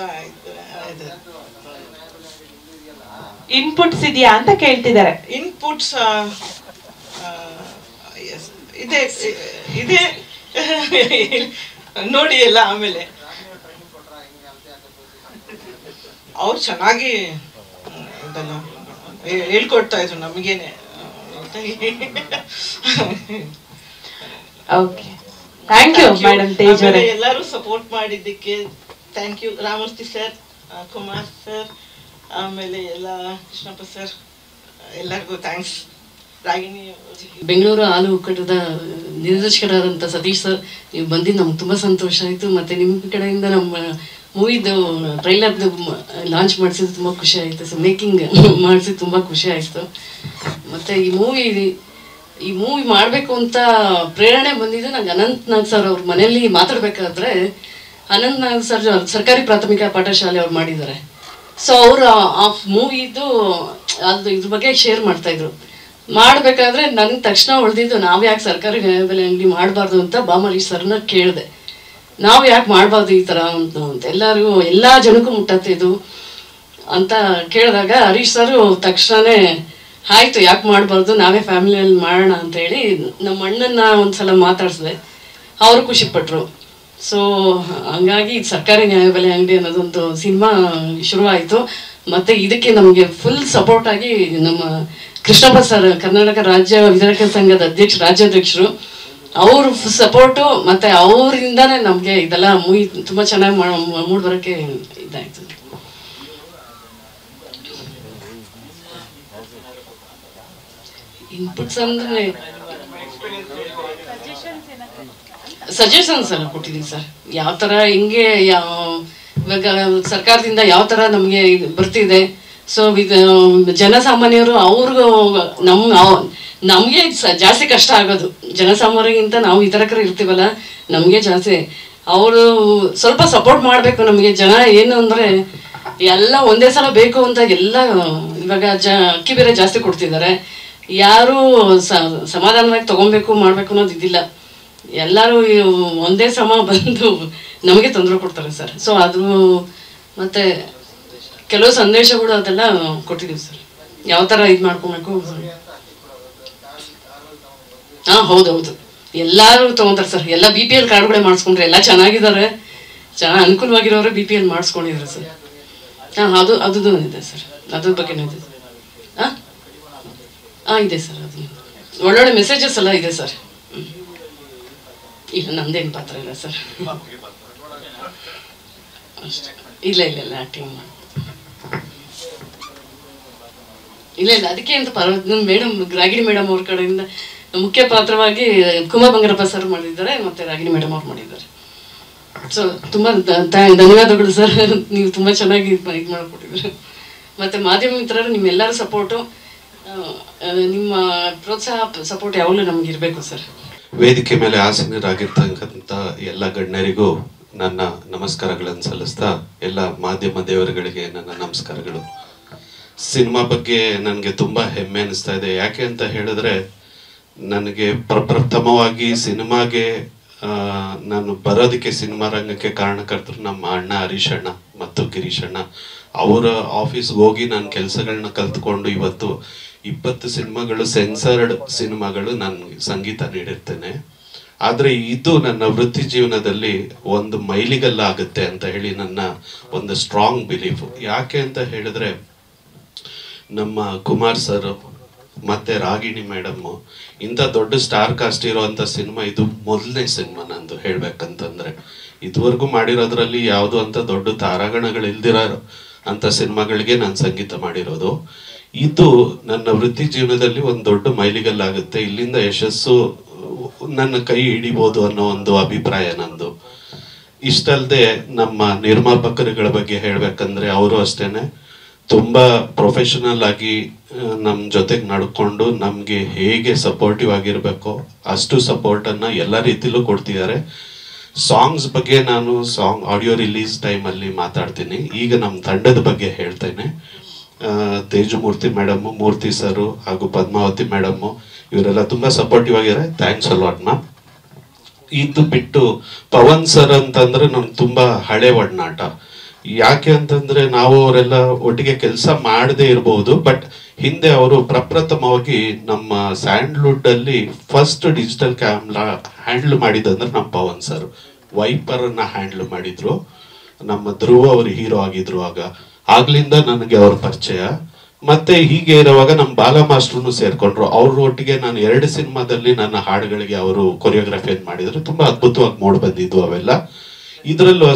ಇನ್ಪುಟ್ಸ್ ಇದೆಯಾ ಅಂತ ಕೇಳ್ತಿದ್ದಾರೆ. ಇನ್ಪುಟ್ಸ್ ಇದೆ ಇದೆ ನೋಡಿ ಎಲ್ಲ. ಆಮೇಲೆ ಅವ್ರು ಚೆನ್ನಾಗಿ ಇದೆಲ್ಲ ಹೇಳ್ಕೊಡ್ತಾ ಇದ್ರು ನಮಗೇನೆ. Okay, thank you madam. Tej ಅವರೇ, ಎಲ್ಲರೂ ಸಪೋರ್ಟ್ ಮಾಡಿದ್ದಕ್ಕೆ thank you. Ramamurthy sir, Kumar sir, ಆಮೇಲೆ ಎಲ್ಲ ಕೃಷ್ಣಪ್ಪ ಸರ್, ಎಲ್ಲರಿಗೂ ಥ್ಯಾಂಕ್ಸ್. ರಾಗಿಣಿ, ಬೆಂಗಳೂರು ಹಾಲು ಒಕ್ಕೂಟದ ನಿರ್ದೇಶಕರಾದಂಥ ಸತೀಶ್ ಸರ್, ನೀವು ಬಂದಿದ್ದು ನಮ್ಗೆ ತುಂಬ ಸಂತೋಷ ಆಯಿತು. ಮತ್ತು ನಿಮ್ಮ ಕಡೆಯಿಂದ ನಮ್ಮ ಮೂವಿದು ಟ್ರೈಲರ್ದು ಲಾಂಚ್ ಮಾಡಿಸಿದ್ದು ತುಂಬ ಖುಷಿ ಆಯಿತು. ಸೊ ಮೇಕಿಂಗ್ ಮಾಡಿಸಿದ್ದು ತುಂಬ ಖುಷಿ ಆಯಿತು. ಮತ್ತು ಈ ಮೂವಿ ಮಾಡಬೇಕು ಅಂತ ಪ್ರೇರಣೆ ಬಂದಿದ್ದು ನಂಗೆ ಅನಂತ್ನಾಗ್ ಸರ್ ಅವ್ರ ಮನೆಯಲ್ಲಿ ಮಾತಾಡಬೇಕಾದ್ರೆ, ಅನಂತ್ನಾಗ್ ಸರ್ ಸರ್ಕಾರಿ ಪ್ರಾಥಮಿಕ ಪಾಠಶಾಲೆ ಅವ್ರು ಮಾಡಿದ್ದಾರೆ. ಸೊ ಅವರು ಆ ಮೂವಿದು ಅದು ಇದ್ರ ಬಗ್ಗೆ ಶೇರ್ ಮಾಡ್ತಾಯಿದ್ರು. ಮಾಡಬೇಕಾದ್ರೆ ನನಗೆ ತಕ್ಷಣ ಉಳಿದಿದ್ದು, ನಾವು ಯಾಕೆ ಸರ್ಕಾರಿ ನ್ಯಾಯಬೆಲೆ ಅಂಗಡಿ ಮಾಡಬಾರ್ದು ಅಂತ ಬಾಮ ಹರೀಶ್ ಸರ್ನ ಕೇಳಿದೆ. ನಾವು ಯಾಕೆ ಮಾಡಬಾರ್ದು ಈ ಥರ ಅಂತ ಎಲ್ಲರಿಗೂ, ಎಲ್ಲ ಜನಕ್ಕೂ ಮುಟ್ಟತ್ತೆ ಇದು ಅಂತ ಕೇಳಿದಾಗ ಹರೀಶ್ ಸರ್ ತಕ್ಷಣವೇ ಆಯಿತು ಯಾಕೆ ಮಾಡಬಾರ್ದು, ನಾವೇ ಫ್ಯಾಮಿಲಿಯಲ್ಲಿ ಮಾಡೋಣ ಅಂತೇಳಿ ನಮ್ಮ ಅಣ್ಣನ ಒಂದ್ಸಲ ಮಾತಾಡಿಸಿದೆ. ಅವರು ಖುಷಿಪಟ್ಟರು. ಸೊ ಹಂಗಾಗಿ ಸರ್ಕಾರಿ ನ್ಯಾಯಬೆಲೆ ಅಂಗಡಿ ಅನ್ನೋದೊಂದು ಸಿನಿಮಾ ಶುರುವಾಯಿತು. ಮತ್ತು ಇದಕ್ಕೆ ನಮಗೆ ಫುಲ್ ಸಪೋರ್ಟಾಗಿ ನಮ್ಮ ಕೃಷ್ಣಪ್ಪ ಸರ್, ಕರ್ನಾಟಕ ರಾಜ್ಯ ವಿತರಕ ಸಂಘದ ರಾಜ್ಯಾಧ್ಯಕ್ಷರು, ಅವ್ರ ಸಪೋರ್ಟು ಮತ್ತು ಅವರಿಂದನೇ ನಮಗೆ ಇದೆಲ್ಲ ಮೂವಿ ತುಂಬ ಚೆನ್ನಾಗಿ ಮೂಡಿ ಬರೋಕ್ಕೆ ಇದಾಯಿತು. ಇನ್ಪುಟ್ಸ್ ಅಂದರೆ ಸಜೆಷನ್ಸ್ ಎಲ್ಲ ಕೊಟ್ಟಿದ್ದೀವಿ ಸರ್. ಯಾವ ಥರ ಹಿಂಗೆ ಇವಾಗ ಸರ್ಕಾರದಿಂದ ಯಾವ ಥರ ನಮಗೆ ಬರ್ತಿದೆ. ಸೊ ಜನಸಾಮಾನ್ಯರು ಅವ್ರಿಗೂ ನಮಗೆ ಜಾಸ್ತಿ ಕಷ್ಟ ಆಗೋದು. ಜನಸಾಮಾನ್ಯರಿಗಿಂತ ನಾವು ವಿತರಕರು ಇರ್ತೀವಲ್ಲ, ನಮಗೆ ಜಾಸ್ತಿ. ಅವರು ಸ್ವಲ್ಪ ಸಪೋರ್ಟ್ ಮಾಡಬೇಕು ನಮಗೆ. ಜನ ಏನು ಅಂದರೆ ಎಲ್ಲ ಒಂದೇ ಸಲ ಬೇಕು ಅಂತ ಎಲ್ಲ ಇವಾಗ ಅಕ್ಕಿ ಬೇರೆ ಜಾಸ್ತಿ ಕೊಡ್ತಿದ್ದಾರೆ. ಯಾರು ಸಮಾಧಾನವಾಗಿ ತೊಗೊಬೇಕು ಮಾಡಬೇಕು ಅನ್ನೋದು ಇದಿಲ್ಲ. ಎಲ್ಲರೂ ಒಂದೇ ಸಮ ಬಂದು ನಮಗೆ ತೊಂದರೆ ಕೊಡ್ತಾರೆ ಸರ್. ಸೊ ಅದು ಮತ್ತು ಕೆಲವು ಸಂದೇಶಗಳು ಅದೆಲ್ಲ ಕೊಟ್ಟಿದ್ದೀವಿ ಸರ್, ಯಾವ ಥರ ಇದು ಮಾಡ್ಕೊಬೇಕು. ಹಾಂ, ಹೌದೌದು, ಎಲ್ಲರೂ ತೊಗೊತಾರೆ ಸರ್. ಎಲ್ಲ BPL ಕಾರ್ಡ್ಗಳೇ ಮಾಡಿಸ್ಕೊಂಡ್ರೆ ಎಲ್ಲ ಚೆನ್ನಾಗಿದ್ದಾರೆ, ಚೆನ್ನಾಗಿ ಅನುಕೂಲವಾಗಿರೋರು BPL ಮಾಡಿಸ್ಕೊಂಡಿದ್ದಾರೆ ಸರ್. ಹಾಂ, ಅದು ಇದೆ ಸರ್, ಅದ್ರ ಬಗ್ಗೆನೂ ಇದೆ. ಹಾಂ ಇದೆ ಸರ್, ಅದು ಒಳ್ಳೊಳ್ಳೆ ಮೆಸೇಜಸ್ ಎಲ್ಲ ಇದೆ ಸರ್. ಇಲ್ಲ ನಮ್ದೇನು ಪಾತ್ರ ಇಲ್ಲ ಸರ್. ಅಷ್ಟೇ. ಇಲ್ಲ ಇಲ್ಲ ಇಲ್ಲ ಆ್ಯಕ್ಟಿಂಗ್ ಇಲ್ಲ ಇಲ್ಲ ಅದಕ್ಕೆ ಅಂತ ಮೇಡಮ್ ರಾಗಿಣಿ ಮೇಡಮ್ ಅವ್ರ ಕಡೆಯಿಂದ ಮುಖ್ಯ ಪಾತ್ರವಾಗಿ ಕುಮಾರ್ ಬಂಗಾರಪ್ಪ ಸರ್ ಮಾಡಿದ್ದಾರೆ, ಮತ್ತು ರಾಗಿಣಿ ಮೇಡಮ್ ಅವ್ರು ಮಾಡಿದ್ದಾರೆ. ಸೊ ತುಂಬ ಧನ್ಯವಾದಗಳು ಸರ್, ನೀವು ತುಂಬ ಚೆನ್ನಾಗಿ ಇದು ಮಾಡಿಕೊಟ್ಟಿದ್ದೀರಿ. ಮತ್ತು ಮಾಧ್ಯಮ ಮಿತ್ರರು ನಿಮ್ಮೆಲ್ಲರ ಸಪೋರ್ಟು, ನಿಮ್ಮ ಪ್ರೋತ್ಸಾಹ ಸಪೋರ್ಟ್ ಯಾವಾಗಲೂ ನಮ್ಗೆ ಇರಬೇಕು ಸರ್. ವೇದಿಕೆ ಮೇಲೆ ಆಸೀನರಾಗಿರ್ತಕ್ಕಂಥ ಎಲ್ಲ ಗಣ್ಯರಿಗೂ ನನ್ನ ನಮಸ್ಕಾರಗಳನ್ನು ಸಲ್ಲಿಸ್ತಾ, ಎಲ್ಲ ಮಾಧ್ಯಮ ದೇವರುಗಳಿಗೆ ನನ್ನ ನಮಸ್ಕಾರಗಳು. ಸಿನಿಮಾ ಬಗ್ಗೆ ನನಗೆ ತುಂಬ ಹೆಮ್ಮೆ ಅನಿಸ್ತಾ ಇದೆ. ಯಾಕೆ ಅಂತ ಹೇಳಿದ್ರೆ, ನನಗೆ ಪ್ರಪ್ರಥಮವಾಗಿ ಸಿನಿಮಾಗೆ ನಾನು ಬರೋದಕ್ಕೆ ಸಿನಿಮಾ ರಂಗಕ್ಕೆ ಕಾರಣಕರ್ತರು ನಮ್ಮ ಅಣ್ಣ ಹರೀಶ್ ಅಣ್ಣ ಮತ್ತು ಗಿರೀಶ್ ಅಣ್ಣ. ಅವರ ಆಫೀಸ್ಗೆ ಹೋಗಿ ನಾನು ಕೆಲಸಗಳನ್ನ ಕಲ್ತ್ಕೊಂಡು ಇವತ್ತು 20 ಸಿನಿಮಾಗಳು, ಸೆನ್ಸರ್ಡ್ ಸಿನಿಮಾಗಳು ನಾನು ಸಂಗೀತ ನೀಡಿರ್ತೇನೆ. ಆದರೆ ಇದು ನನ್ನ ವೃತ್ತಿ ಜೀವನದಲ್ಲಿ ಒಂದು ಮೈಲಿಗಲ್ಲಾಗುತ್ತೆ ಅಂತ ಹೇಳಿ ನನ್ನ ಒಂದು ಸ್ಟ್ರಾಂಗ್ ಬಿಲೀಫ್. ಯಾಕೆ ಅಂತ ಹೇಳಿದ್ರೆ, ನಮ್ಮ ಕುಮಾರ್ ಸರ್ ಮತ್ತೆ ರಾಗಿಣಿ ಮೇಡಮ್ಮು ಇಂಥ ದೊಡ್ಡ ಸ್ಟಾರ್ ಕಾಸ್ಟ್ ಇರೋವಂಥ ಸಿನಿಮಾ ಇದು ಮೊದಲನೇ ಸಿನಿಮಾ ನಂದು ಹೇಳ್ಬೇಕಂತಂದ್ರೆ. ಇದುವರೆಗೂ ಮಾಡಿರೋದ್ರಲ್ಲಿ ಯಾವುದು ಅಂತ ದೊಡ್ಡ ತಾರಾಗಣಗಳು ಇಲ್ದಿರೋ ಅಂಥ ಸಿನಿಮಾಗಳಿಗೆ ನಾನು ಸಂಗೀತ ಮಾಡಿರೋದು. ಇದು ನನ್ನ ವೃತ್ತಿ ಜೀವನದಲ್ಲಿ ಒಂದು ದೊಡ್ಡ ಮೈಲಿಗಲ್ಲಾಗುತ್ತೆ. ಇಲ್ಲಿಂದ ಯಶಸ್ಸು ನನ್ನ ಕೈ ಹಿಡಿಬೋದು ಅನ್ನೋ ಒಂದು ಅಭಿಪ್ರಾಯ ನಂದು. ಇಷ್ಟಲ್ಲದೆ ನಮ್ಮ ನಿರ್ಮಾಪಕರುಗಳ ಬಗ್ಗೆ ಹೇಳ್ಬೇಕಂದ್ರೆ, ಅವರು ಅಷ್ಟೇನೆ ತುಂಬಾ ಪ್ರೊಫೆಷನಲ್ ಆಗಿ ನಮ್ಮ ಜೊತೆಗೆ ನಡ್ಕೊಂಡು ನಮಗೆ ಹೇಗೆ ಸಪೋರ್ಟಿವ್ ಆಗಿರಬೇಕೋ ಅಷ್ಟು ಸಪೋರ್ಟನ್ನು ಎಲ್ಲ ರೀತಿಲೂ ಕೊಡ್ತಿದ್ದಾರೆ. ಸಾಂಗ್ಸ್ ಬಗ್ಗೆ ನಾನು ಆಡಿಯೋ ರಿಲೀಸ್ ಟೈಮಲ್ಲಿ ಮಾತಾಡ್ತೀನಿ. ಈಗ ನಮ್ಮ ತಂಡದ ಬಗ್ಗೆ ಹೇಳ್ತೇನೆ. ತೇಜುಮೂರ್ತಿ ಮೇಡಮ್ಮು, ಮೂರ್ತಿ ಸರು ಹಾಗೂ ಪದ್ಮಾವತಿ ಮೇಡಮ್ಮು ಇವರೆಲ್ಲ ತುಂಬ ಸಪೋರ್ಟಿವ್ ಆಗಿದ್ದಾರೆ. Thanks a lot ma'am. ಇದು ಬಿಟ್ಟು ಪವನ್ ಸರ್ ಅಂತಂದ್ರೆ ನಮ್ಗೆ ತುಂಬ ಹಳೆ ಒಡನಾಟ. ಯಾಕೆ ಅಂತಂದ್ರೆ, ನಾವು ಅವರೆಲ್ಲ ಒಟ್ಟಿಗೆ ಕೆಲಸ ಮಾಡದೇ ಇರಬಹುದು, ಬಟ್ ಹಿಂದೆ ಅವರು ಪ್ರಪ್ರಥಮವಾಗಿ ನಮ್ಮ ಸ್ಯಾಂಡ್ಲ್ವುಡ್ ಅಲ್ಲಿ ಫಸ್ಟ್ ಡಿಜಿಟಲ್ ಕ್ಯಾಮ್ರಾ ಹ್ಯಾಂಡಲ್ ಮಾಡಿದಂದ್ರೆ ನಮ್ಮ ಪವನ್ ಸರ್. ವೈಪರನ್ನ ಹ್ಯಾಂಡಲ್ ಮಾಡಿದ್ರು. ನಮ್ಮ ಧ್ರುವ ಅವರು ಹೀರೋ ಆಗಿದ್ರು. ಆಗ್ಲಿಂದ ನನಗೆ ಅವ್ರ ಪರಿಚಯ. ಮತ್ತೆ ಹೀಗೆ ಇರುವಾಗ ನಮ್ಮ ಬಾಲ ಮಾಸ್ಟ್ರು ಸೇರ್ಕೊಂಡ್ರು. ಅವ್ರ ಒಟ್ಟಿಗೆ ನಾನು 2 ಸಿನಿಮಾದಲ್ಲಿ ನನ್ನ ಹಾಡುಗಳಿಗೆ ಅವರು ಕೊರಿಯೋಗ್ರಫಿಯನ್ನು ಮಾಡಿದ್ರು. ತುಂಬಾ ಅದ್ಭುತವಾಗಿ ಮೂಡ್ ಬಂದಿದ್ವು ಅವೆಲ್ಲ. ಇದರಲ್ಲೂ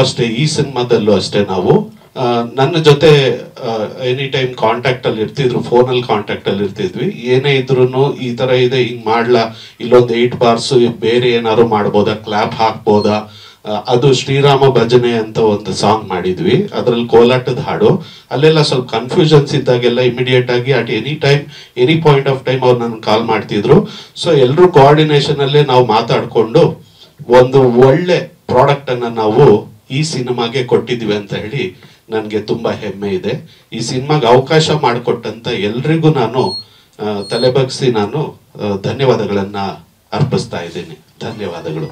ಅಷ್ಟೇ ಈ ಸಿನಿಮಾದಲ್ಲೂ ಅಷ್ಟೇ ನಾವು ನನ್ನ ಜೊತೆ ಎನಿ ಟೈಮ್ ಕಾಂಟ್ಯಾಕ್ಟ್ ಅಲ್ಲಿ ಇರ್ತಿದ್ರು, ಫೋನಲ್ಲಿ ಕಾಂಟ್ಯಾಕ್ಟ್ ಅಲ್ಲಿ ಇರ್ತಿದ್ವಿ. ಏನೇ ಇದ್ರು ಈ ತರ ಇದೆ, ಹಿಂಗ್ ಮಾಡ್ಲಾ, ಇಲ್ಲೊಂದು 8 ಬಾರ್ಸ್ ಬೇರೆ ಏನಾದ್ರು ಮಾಡ್ಬೋದಾ, ಕ್ಲಾಪ್ ಹಾಕ್ಬೋದಾ. ಅದು ಶ್ರೀರಾಮ ಭಜನೆ ಅಂತ ಒಂದು ಸಾಂಗ್ ಮಾಡಿದ್ವಿ, ಅದ್ರಲ್ಲಿ ಕೋಲಾಟದ ಹಾಡು. ಅಲ್ಲೆಲ್ಲ ಸ್ವಲ್ಪ ಕನ್ಫ್ಯೂಷನ್ಸ್ ಇದ್ದಾಗೆಲ್ಲ ಇಮಿಡಿಯೇಟ್ ಆಗಿ at any time, any point of time ಅವ್ರು ನನ್ನ ಕಾಲ್ ಮಾಡ್ತಿದ್ರು. ಸೊ ಎಲ್ಲರೂ ಕೋಆರ್ಡಿನೇಷನ್ ಅಲ್ಲೇ ನಾವು ಮಾತಾಡ್ಕೊಂಡು ಒಂದು ಒಳ್ಳೆ ಪ್ರಾಡಕ್ಟ್ ಅನ್ನ ನಾವು ಈ ಸಿನಿಮಾಗೆ ಕೊಟ್ಟಿದ್ವಿ ಅಂತ ಹೇಳಿ ನನಗೆ ತುಂಬಾ ಹೆಮ್ಮೆ ಇದೆ. ಈ ಸಿನಿಮಾಗೆ ಅವಕಾಶ ಮಾಡಿಕೊಟ್ಟಂತ ಎಲ್ರಿಗೂ ನಾನು ತಲೆಬಗ್ಸಿ ನಾನು ಧನ್ಯವಾದಗಳನ್ನ ಅರ್ಪಿಸ್ತಾ ಇದ್ದೀನಿ. ಧನ್ಯವಾದಗಳು.